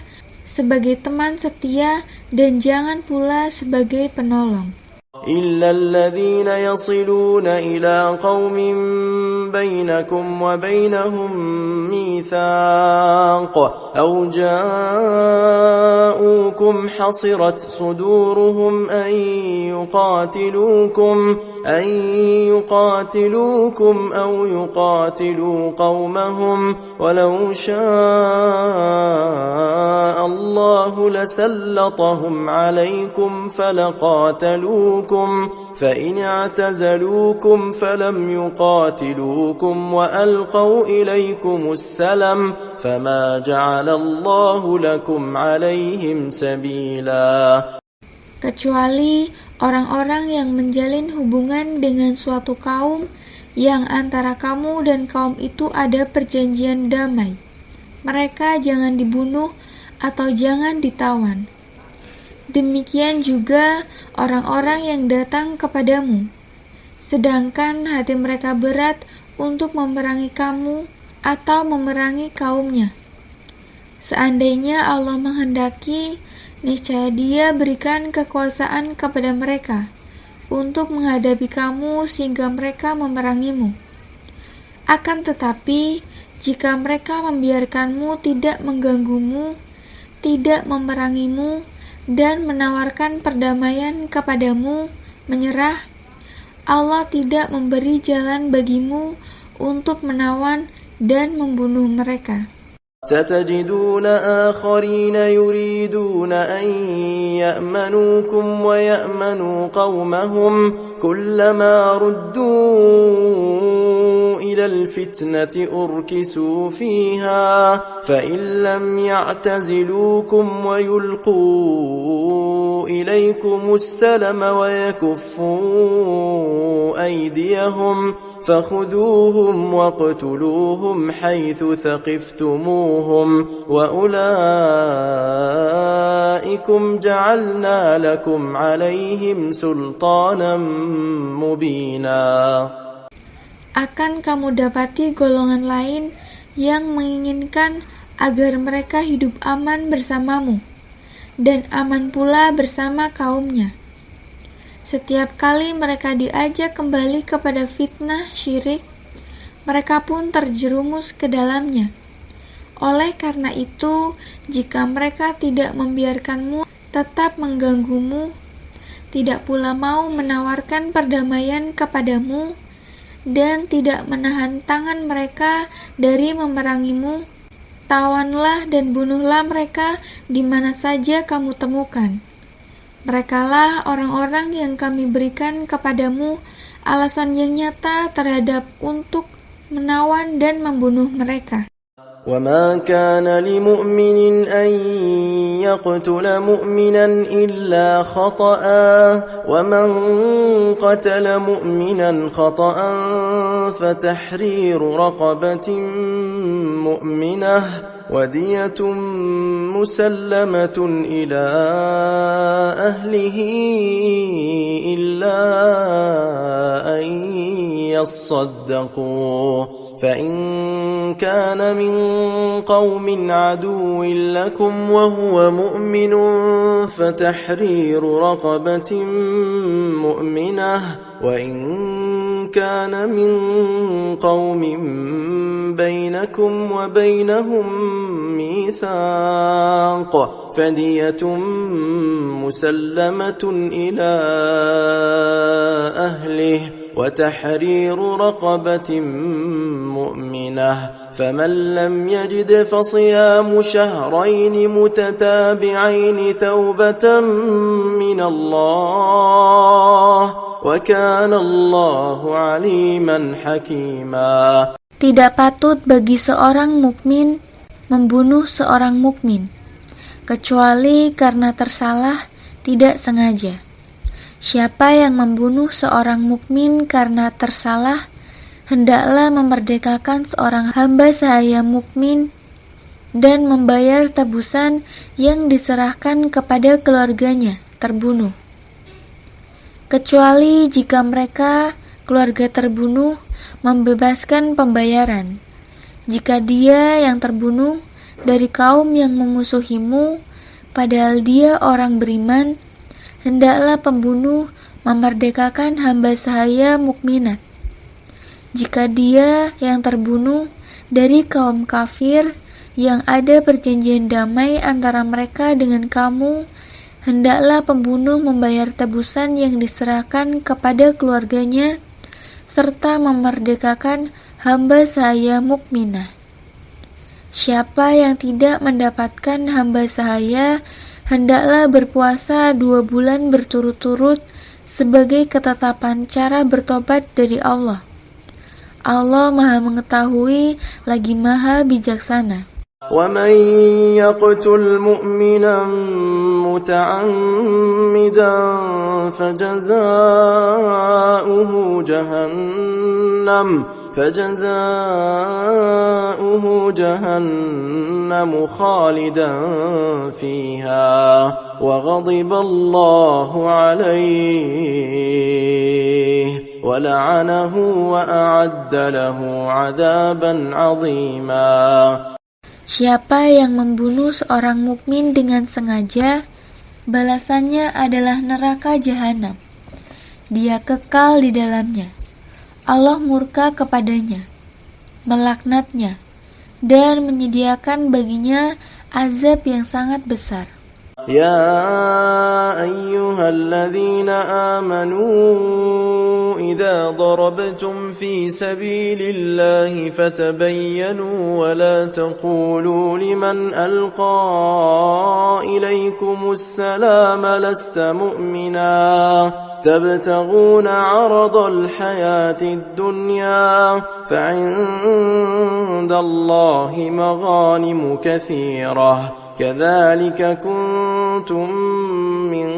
sebagai teman setia dan jangan pula sebagai penolong. إلا الذين يصلون إلى قوم بينكم وبينهم ميثاق أو جاءوكم حصرت صدورهم أن يقاتلوكم أو يقاتلوا قومهم ولو شاء الله لسلطهم عليكم فلقاتلوكم فإن اعتزلوكم فلم يقاتلوكم وألقوا إليكم السلم فما جعل الله لكم عليهم سبيلا. Kecuali orang-orang yang menjalin hubungan dengan suatu kaum yang antara kamu dan kaum itu ada perjanjian damai. Mereka jangan dibunuh atau jangan ditawan. Demikian juga orang-orang yang datang kepadamu, sedangkan hati mereka berat untuk memerangi kamu atau memerangi kaumnya. Seandainya Allah menghendaki, niscaya Dia berikan kekuasaan kepada mereka untuk menghadapi kamu sehingga mereka memerangimu. Akan tetapi, jika mereka membiarkanmu tidak mengganggumu, tidak memerangimu, dan menawarkan perdamaian kepadamu, menyerah, Allah tidak memberi jalan bagimu untuk menawan dan membunuh mereka. ستجدون آخرين يريدون أن يأمنوكم ويأمنوا قومهم كلما ردوا إلى الفتنة أركسوا فيها فإن لم يعتزلوكم ويلقوا إليكم السلم ويكفوا أيديهم فخذوهم واقتلوهم حيث ثقفتموهم وأولئكم جعلنا لكم عليهم سلطانا مبينا. Akan kamu dapati golongan lain yang menginginkan agar mereka hidup aman bersamamu dan aman pula bersama kaumnya. Setiap kali mereka diajak kembali kepada fitnah syirik, mereka pun terjerumus ke dalamnya. Oleh karena itu, jika mereka tidak membiarkanmu tetap mengganggumu, tidak pula mau menawarkan perdamaian kepadamu, dan tidak menahan tangan mereka dari memerangimu, tawanlah dan bunuhlah mereka di mana saja kamu temukan. Merekalah orang-orang yang kami berikan kepadamu alasan yang nyata terhadap untuk menawan dan membunuh mereka. وما كان لمؤمن أن يقتل مؤمنا إلا خطأ ومن قتل مؤمنا خطأ فتحرير رقبة مؤمنة ودية مسلمة إلى أهله إلا أن يصدقوا فإن كان من قوم عدو لكم وهو مؤمن فتحرير رقبة مؤمنة وإن كان من قوم بينكم وبينهم ميثاق فدية مسلمة إلى أهله وتحرير رقبة مؤمنة فمن لم يجد فصيام شهرين متتابعين توبة من الله وكان الله عليما حكيما. Tidak patut bagi seorang mukmin membunuh seorang mukmin kecuali karena tersalah tidak sengaja. Siapa yang membunuh seorang mukmin karena tersalah, hendaklah memerdekakan seorang hamba sahaya mukmin dan membayar tebusan yang diserahkan kepada keluarganya terbunuh. Kecuali jika mereka, keluarga terbunuh, membebaskan pembayaran. Jika dia yang terbunuh dari kaum yang memusuhimu, padahal dia orang beriman, hendaklah pembunuh memerdekakan hamba sahaya mukminat. Jika dia yang terbunuh dari kaum kafir yang ada perjanjian damai antara mereka dengan kamu, hendaklah pembunuh membayar tebusan yang diserahkan kepada keluarganya, serta memerdekakan hamba sahaya mukminah. Siapa yang tidak mendapatkan hamba sahaya, hendaklah berpuasa 2 bulan berturut-turut sebagai ketetapan cara bertobat dari Allah. Allah Maha Mengetahui lagi Maha Bijaksana. ومن يقتل مؤمنا متعمدا فجزاؤه جهنم خالدا فيها وغضب الله عليه ولعنه وأعد له عذابا عظيما. Siapa yang membunuh seorang mukmin dengan sengaja, balasannya adalah neraka jahanam. Dia kekal di dalamnya. Allah murka kepadanya, melaknatnya, dan menyediakan baginya azab yang sangat besar. يا أيها الذين آمنوا إذا ضربتم في سبيل الله فتبينوا ولا تقولوا لمن ألقى إليكم السلام لست مؤمنا تبتغون عرض الحياة الدنيا فعند الله مغانم كثيرة كذلك كنتم من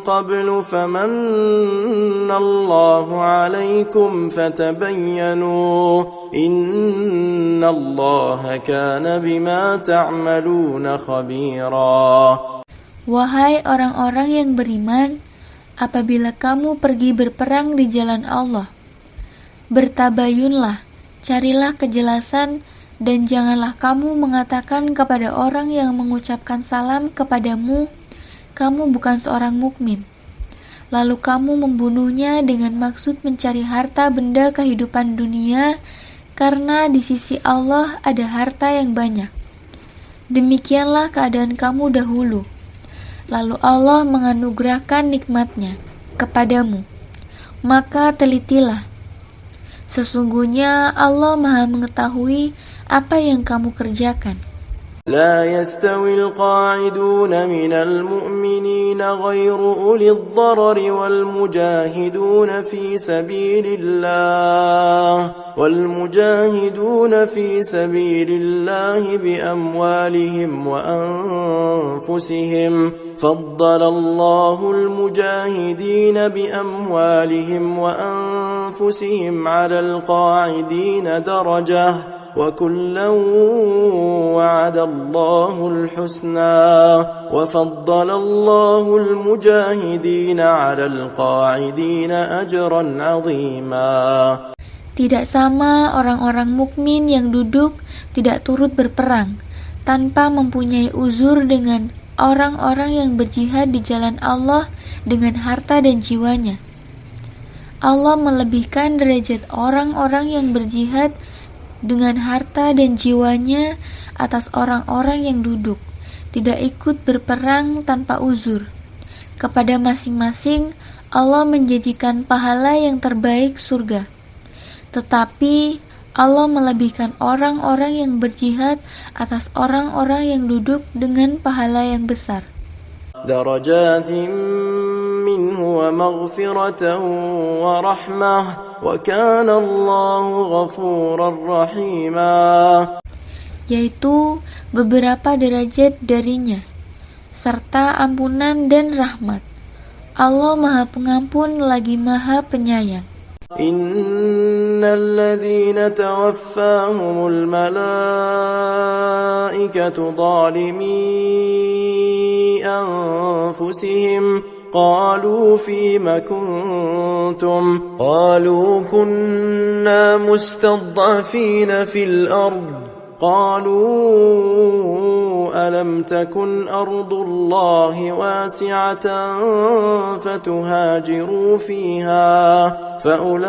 قبل فمن الله عليكم فتبينوا إن الله كان بما تعملون خبيرا. Wahai orang-orang yang beriman, apabila kamu pergi berperang di jalan Allah, bertabayunlah, carilah kejelasan, dan janganlah kamu mengatakan kepada orang yang mengucapkan salam kepadamu, kamu bukan seorang mukmin. Lalu kamu membunuhnya dengan maksud mencari harta benda kehidupan dunia, karena di sisi Allah ada harta yang banyak. Demikianlah keadaan kamu dahulu. Lalu Allah menganugerahkan nikmatnya kepadamu. Maka telitilah. Sesungguhnya Allah Maha Mengetahui apa yang kamu kerjakan. لا يستوي القاعدون من المؤمنين غير أولي الضرر والمجاهدون في سبيل الله بأموالهم وأنفسهم فضل الله المجاهدين بأموالهم وأنفسهم على القاعدين درجة وكلا وعد الله الحسنى وفضل الله المجاهدين على القاعدين أجرا عظيما. Tidak sama orang-orang mukmin yang duduk tidak turut berperang tanpa mempunyai uzur dengan orang-orang yang berjihad di jalan Allah dengan harta dan jiwanya. Allah melebihkan derajat orang-orang yang berjihad dengan harta dan jiwanya atas orang-orang yang duduk, tidak ikut berperang tanpa uzur. Kepada masing-masing Allah menjanjikan pahala yang terbaik surga. Tetapi Allah melebihkan orang-orang yang berjihad atas orang-orang yang duduk dengan pahala yang besar. درجات منه ومغفرة ورحمة وكان الله غفورا رحيما, yaitu beberapa derajat darinya, serta ampunan dan rahmat. Allah Maha Pengampun lagi Maha Penyayang. إن الذين توفاهم الملائكة ظالمي أنفسهم قالوا فيم كنتم قالوا كنا مستضعفين في الأرض قالوا ألم تكن أرض الله واسعة فتهاجروا فيها فأولئك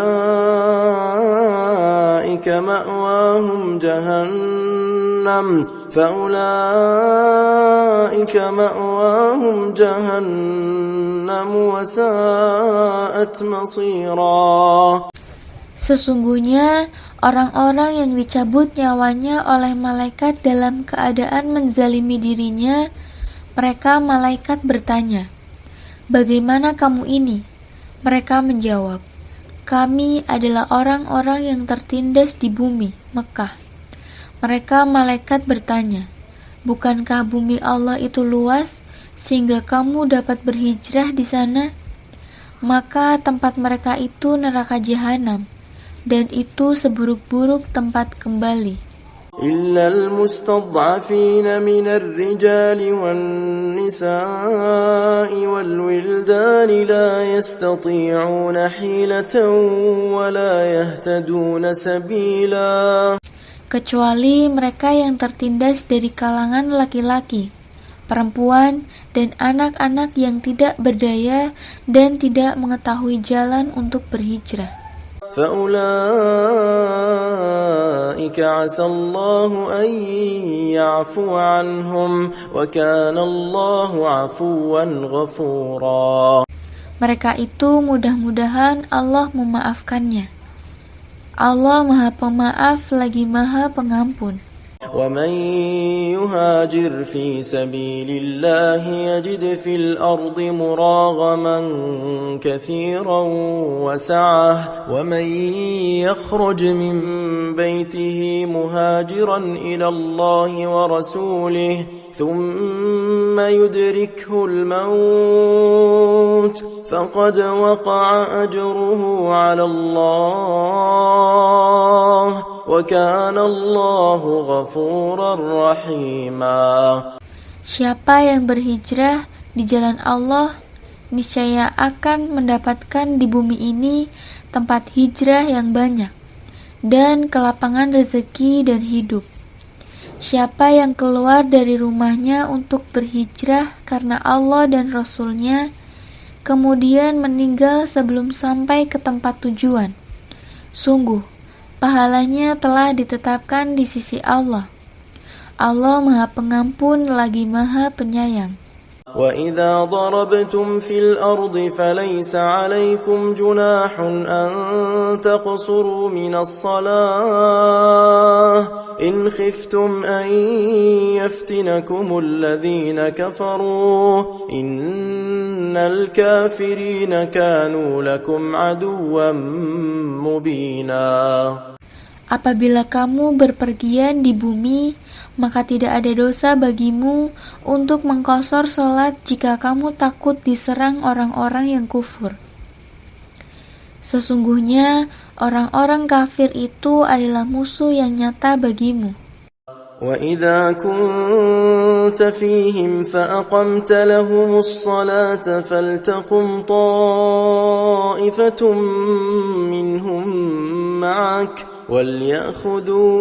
مأواهم جهنم وساءت مصيرا. Sesungguhnya orang-orang yang dicabut nyawanya oleh malaikat dalam keadaan menzalimi dirinya, mereka malaikat bertanya, "Bagaimana kamu ini?" Mereka menjawab, "Kami adalah orang-orang yang tertindas di bumi, Mekah." Mereka malaikat bertanya, "Bukankah bumi Allah itu luas, sehingga kamu dapat berhijrah di sana?" Maka tempat mereka itu neraka jahanam, dan itu seburuk-buruk tempat kembali. إلا المستضعفين من الرجال والنساء والولدان لا يستطيعون حيلة ولا يهتدون سبيلا, kecuali mereka yang tertindas dari kalangan laki-laki, perempuan, dan anak-anak yang tidak berdaya dan tidak mengetahui jalan untuk berhijrah. فأولئك عسى الله أن يعفو عنهم وكان الله عفوا غفورا. Mereka itu mudah-mudahan Allah memaafkannya. Allah Maha Pemaaf lagi Maha Pengampun. ومن يهاجر في سبيل الله يجد في الأرض مراغما كثيرا وسعة ومن يخرج من بيته مهاجرا إلى الله ورسوله ثم يدركه الموت فقد وقع أجره على الله وكان الله غفورا رحيما. Siapa yang berhijrah di jalan Allah, niscaya akan mendapatkan di bumi ini tempat hijrah yang banyak dan kelapangan rezeki dan hidup. Siapa yang keluar dari rumahnya untuk berhijrah karena Allah dan Rasul-Nya, kemudian meninggal sebelum sampai ke tempat tujuan, sungguh pahalanya telah ditetapkan di sisi Allah. Allah Maha Pengampun lagi Maha Penyayang. وَإِذَا ضَرَبْتُمْ فِي الْأَرْضِ فَلَيْسَ عَلَيْكُمْ جُنَاحٌ أَن تَقْصُرُوا مِنَ الصَّلَاةِ إِنْ خِفْتُمْ أَن يَفْتِنَكُمُ الَّذِينَ كَفَرُوا إِنَّ الْكَافِرِينَ كَانُوا لَكُمْ عَدُوًّا مُبِينًا. Apabila kamu berpergian di bumi, maka tidak ada dosa bagimu untuk mengqashar sholat jika kamu takut diserang orang-orang yang kufur. Sesungguhnya orang-orang kafir itu adalah musuh yang nyata bagimu. وإذا كنت فيهم فأقمت لهم الصلاة فلتقم طائفة منهم معك وليأخذوا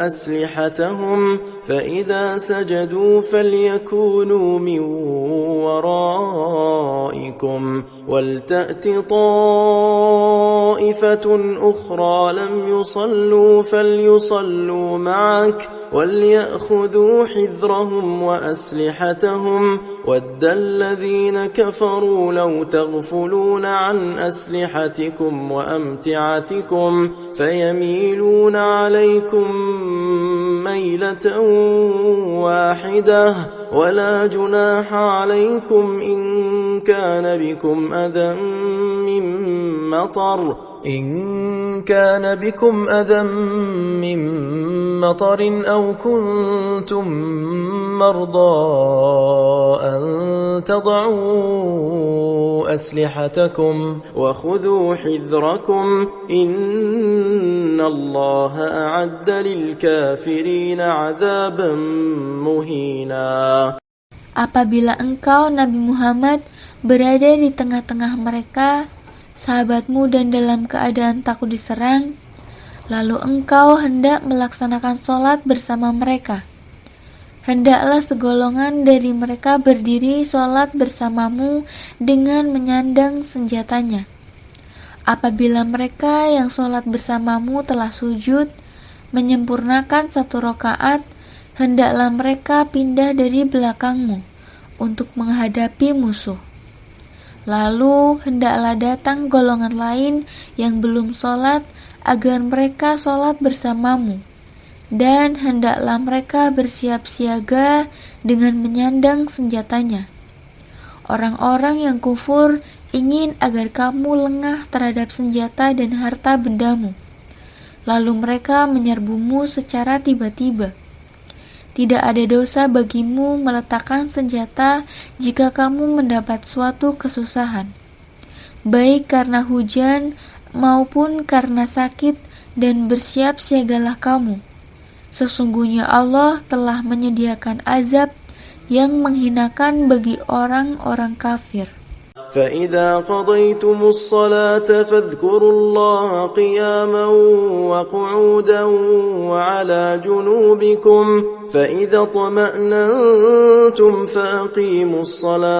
أسلحتهم فإذا سجدوا فليكونوا من ورائكم ولتأت طائفة أخرى لم يصلوا فليصلوا معك وليأخذوا حذرهم وأسلحتهم ود الذين كفروا لو تغفلون عن أسلحتكم وأمتعتكم فيميلون عليكم ميلة واحدة ولا جناح عليكم إن كان بكم أذى من مطر أو كنتم مرضى أن تضعوا أسلحتكم وخذوا حذركم إن الله أعد للكافرين عذابا مهينا. Apabila engkau, Nabi Muhammad, berada di tengah-tengah mereka, sahabatmu, dan dalam keadaan takut diserang, lalu engkau hendak melaksanakan sholat bersama mereka, hendaklah segolongan dari mereka berdiri sholat bersamamu dengan menyandang senjatanya. Apabila mereka yang sholat bersamamu telah sujud, menyempurnakan 1 rakaat, hendaklah mereka pindah dari belakangmu untuk menghadapi musuh. Lalu hendaklah datang golongan lain yang belum sholat agar mereka sholat bersamamu, dan hendaklah mereka bersiap siaga dengan menyandang senjatanya. Orang-orang yang kufur ingin agar kamu lengah terhadap senjata dan harta bendamu, lalu mereka menyerbumu secara tiba-tiba. Tidak ada dosa bagimu meletakkan senjata jika kamu mendapat suatu kesusahan, baik karena hujan maupun karena sakit, dan bersiap siagalah kamu. Sesungguhnya Allah telah menyediakan azab yang menghinakan bagi orang-orang kafir. فإذا قضيتم الصلاة فاذكروا الله قياما وقعودا وعلى جنوبكم فإذا اطمأننتم فأقيموا الصلاة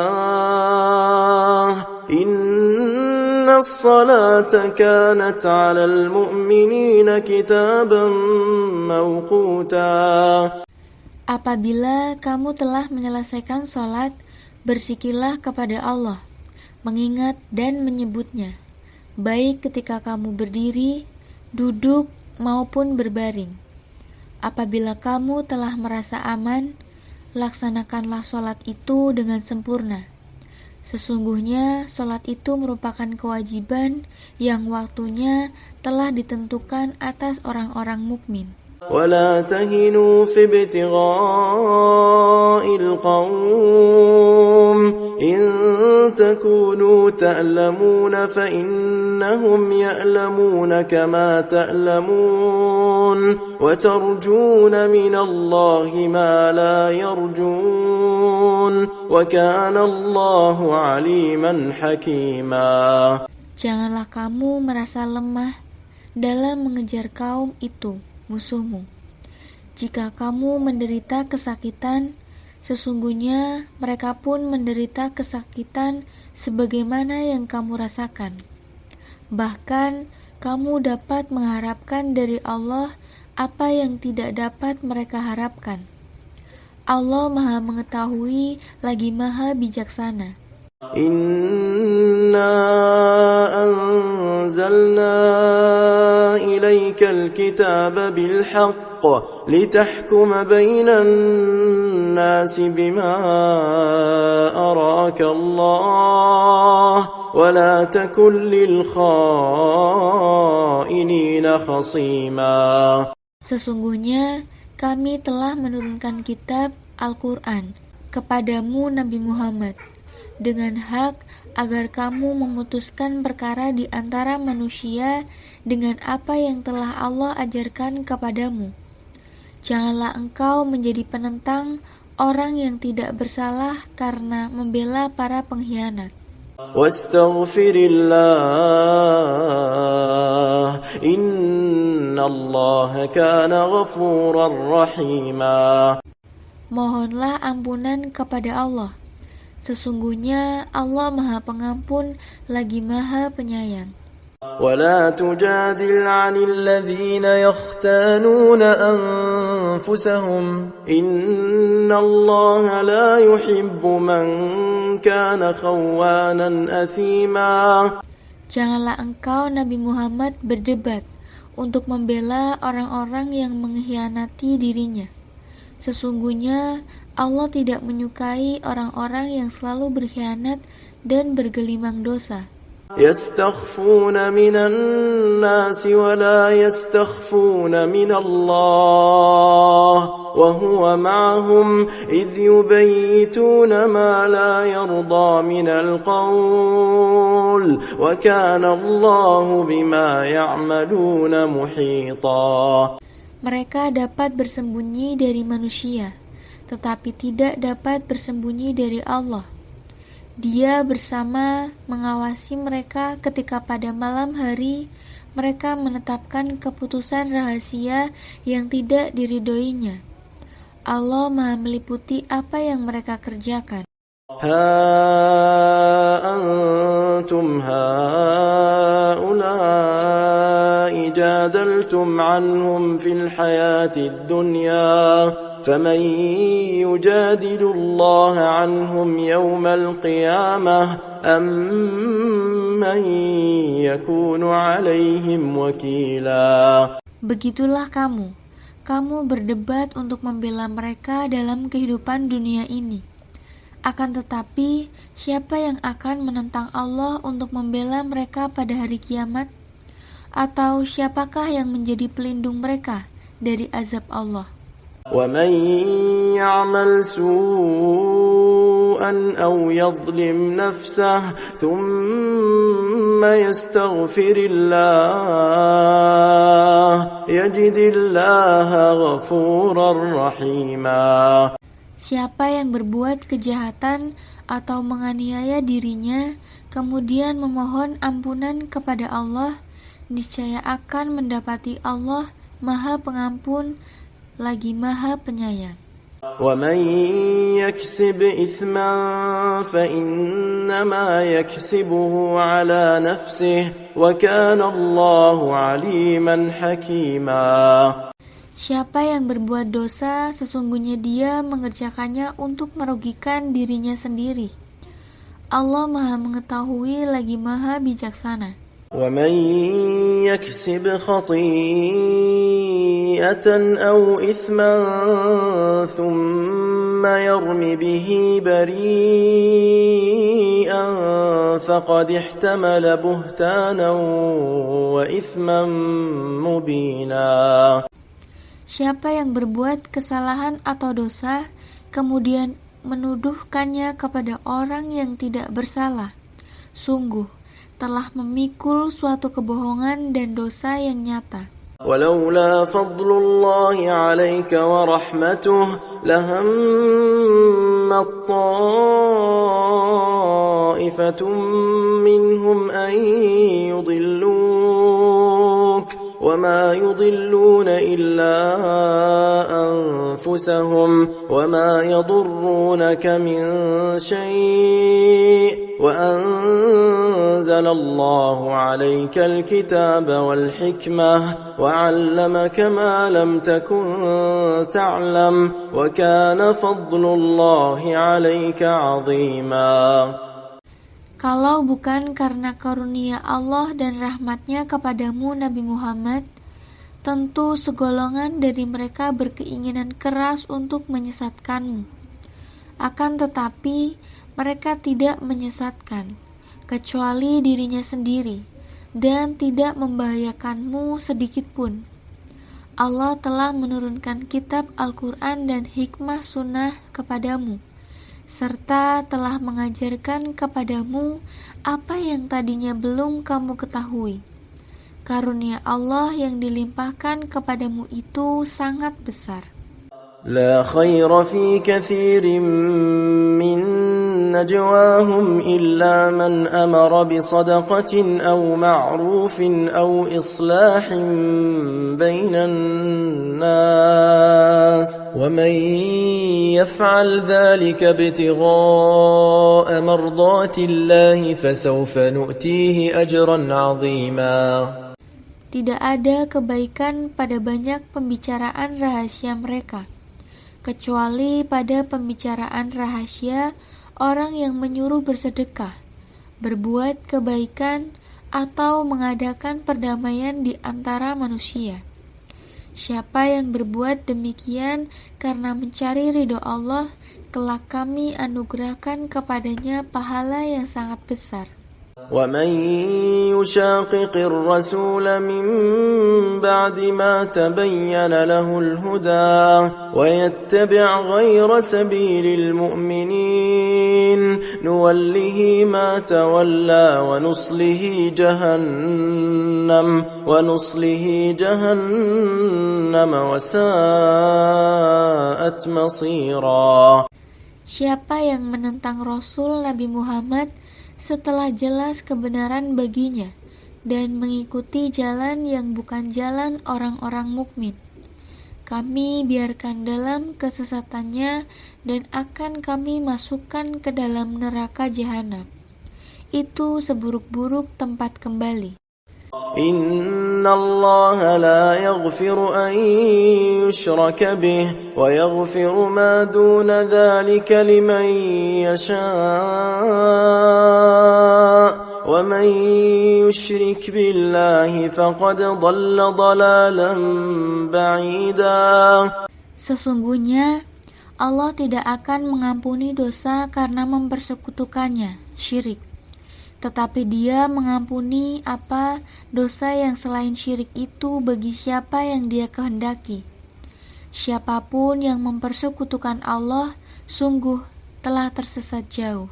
إن الصلاة كانت على المؤمنين كتابا موقوتا. Apabila kamu telah menyelesaikan sholat, bersikilah kepada Allah, mengingat dan menyebutnya, baik ketika kamu berdiri, duduk, maupun berbaring. Apabila kamu telah merasa aman, laksanakanlah sholat itu dengan sempurna. Sesungguhnya sholat itu merupakan kewajiban yang waktunya telah ditentukan atas orang-orang mukmin. ولا تهنوا في ابتغاء القوم إن تكونوا تألمون فإنهم يألمون كما تألمون وترجون من الله ما لا يرجون وكان الله عليما حكيما. Janganlah kamu merasa lemah dalam mengejar kaum itu, musuhmu. Jika kamu menderita kesakitan, sesungguhnya mereka pun menderita kesakitan sebagaimana yang kamu rasakan. Bahkan kamu dapat mengharapkan dari Allah apa yang tidak dapat mereka harapkan. Allah Maha Mengetahui lagi Maha Bijaksana. Inna anzalna ilaika al-kitaba bil-haqq litahkuma bainan nasi bima araka Allah wa la takun lil khainina khasima. Sesungguhnya kami telah menurunkan kitab Al-Quran kepadamu Nabi Muhammad dengan hak agar kamu memutuskan perkara di antara manusia dengan apa yang telah Allah ajarkan kepadamu. Janganlah engkau menjadi penentang orang yang tidak bersalah karena membela para pengkhianat. Wastaghfirillah, innallaha kana ghafurar rahima. Mohonlah ampunan kepada Allah. Sesungguhnya Allah Maha Pengampun lagi Maha Penyayang. ولا تجادل عن الذين يختانون أنفسهم إن الله لا يحب من كان خوانا أثيما. Janganlah engkau Nabi Muhammad berdebat untuk membela orang-orang yang mengkhianati dirinya. Sesungguhnya Allah tidak menyukai orang-orang yang selalu berkhianat dan bergelimang dosa. يستخفون من الناس ولا يستخفون من الله وهو معهم إذ يبيتون ما لا يرضى من القول وكان الله بما يعملون محيطا. Mereka dapat bersembunyi dari manusia, tetapi tidak dapat bersembunyi dari Allah. Dia bersama mengawasi mereka ketika pada malam hari mereka menetapkan keputusan rahasia yang tidak diridhoinya. Allah Maha meliputi apa yang mereka kerjakan. Ha antum haula'i jadaltum anhum fil hayatid dunya فمن يجادل الله عنهم يوم القيامة أم من يكون عليهم وكيلا. Begitulah kamu berdebat untuk membela mereka dalam kehidupan dunia ini. Akan tetapi, siapa yang akan menentang Allah untuk membela mereka pada hari kiamat? Atau siapakah yang menjadi pelindung mereka dari azab Allah? ومن يعمل سوءا أو يظلم نفسه ثم يستغفر الله يجد الله غفورا رحيما. Siapa yang berbuat kejahatan atau menganiaya dirinya, kemudian memohon ampunan kepada Allah, niscaya akan mendapati Allah Maha Pengampun lagi Maha Penyayang. ومن يكسب إثما فإنما يكسبه على نفسه وكان الله عليما حكيما. Siapa yang berbuat dosa, sesungguhnya dia mengerjakannya untuk merugikan dirinya sendiri. Allah Maha mengetahui lagi Maha bijaksana. ومن يكسب خطيئة أو إثما ثم يرم به بريئا فقد احتمل بهتانا وإثما مبينا. Siapa yang berbuat kesalahan atau dosa, kemudian menuduhkannya kepada orang yang tidak bersalah, sungguh telah memikul suatu kebohongan dan dosa yang nyata. ولولا فضل الله عليك ورحمته لهمت طائفة منهم أن يضلوك وما يضلون إلا أنفسهم وما يضرونك من شيء وأنزل الله عليك الكتاب والحكمة وعلمك ما لم تكن تعلم وكان فضل الله عليك عظيما. Kalau bukan karena karunia Allah dan rahmatnya kepadamu Nabi Muhammad, tentu segolongan dari mereka berkeinginan keras untuk menyesatkanmu. Akan tetapi, mereka tidak menyesatkan, kecuali dirinya sendiri, dan tidak membahayakanmu sedikitpun. Allah telah menurunkan kitab Al-Quran dan hikmah sunnah kepadamu, serta telah mengajarkan kepadamu apa yang tadinya belum kamu ketahui. Karunia Allah yang dilimpahkan kepadamu itu sangat besar. لا خير في كثير من نجواهم إلا من أمر بصدقة أو معروف أو إصلاح بين الناس ومن يفعل ذلك ابتغاء مرضات الله فسوف نؤتيه أجرا عظيما. Tidak ada kebaikan pada banyak pembicaraan rahasia mereka, kecuali pada pembicaraan rahasia orang yang menyuruh bersedekah, berbuat kebaikan, atau mengadakan perdamaian di antara manusia. Siapa yang berbuat demikian karena mencari ridho Allah, kelak kami anugerahkan kepadanya pahala yang sangat besar. ومن يشاقق الرسول من بعد ما تبين له الهدى ويتبع غير سبيل المؤمنين نوله ما تولى ونصله جهنم وساءت مصيرا. Siapa yang menentang Rasul Nabi Muhammad setelah jelas kebenaran baginya dan mengikuti jalan yang bukan jalan orang-orang mukmin, kami biarkan dalam kesesatannya dan akan kami masukkan ke dalam neraka jahanam. Itu seburuk-buruk tempat kembali. Inna Allah la yaghfiru an yushraka bih wa yaghfiru ma duna dhalika liman yasha' wa man yushrik billahi faqad dhalla dhalalan ba'ida. Sesungguhnya Allah tidak akan mengampuni dosa karena mempersekutukannya, syirik. Tetapi Dia mengampuni apa dosa yang selain syirik itu bagi siapa yang Dia kehendaki. Siapapun yang mempersekutukan Allah, sungguh telah tersesat jauh.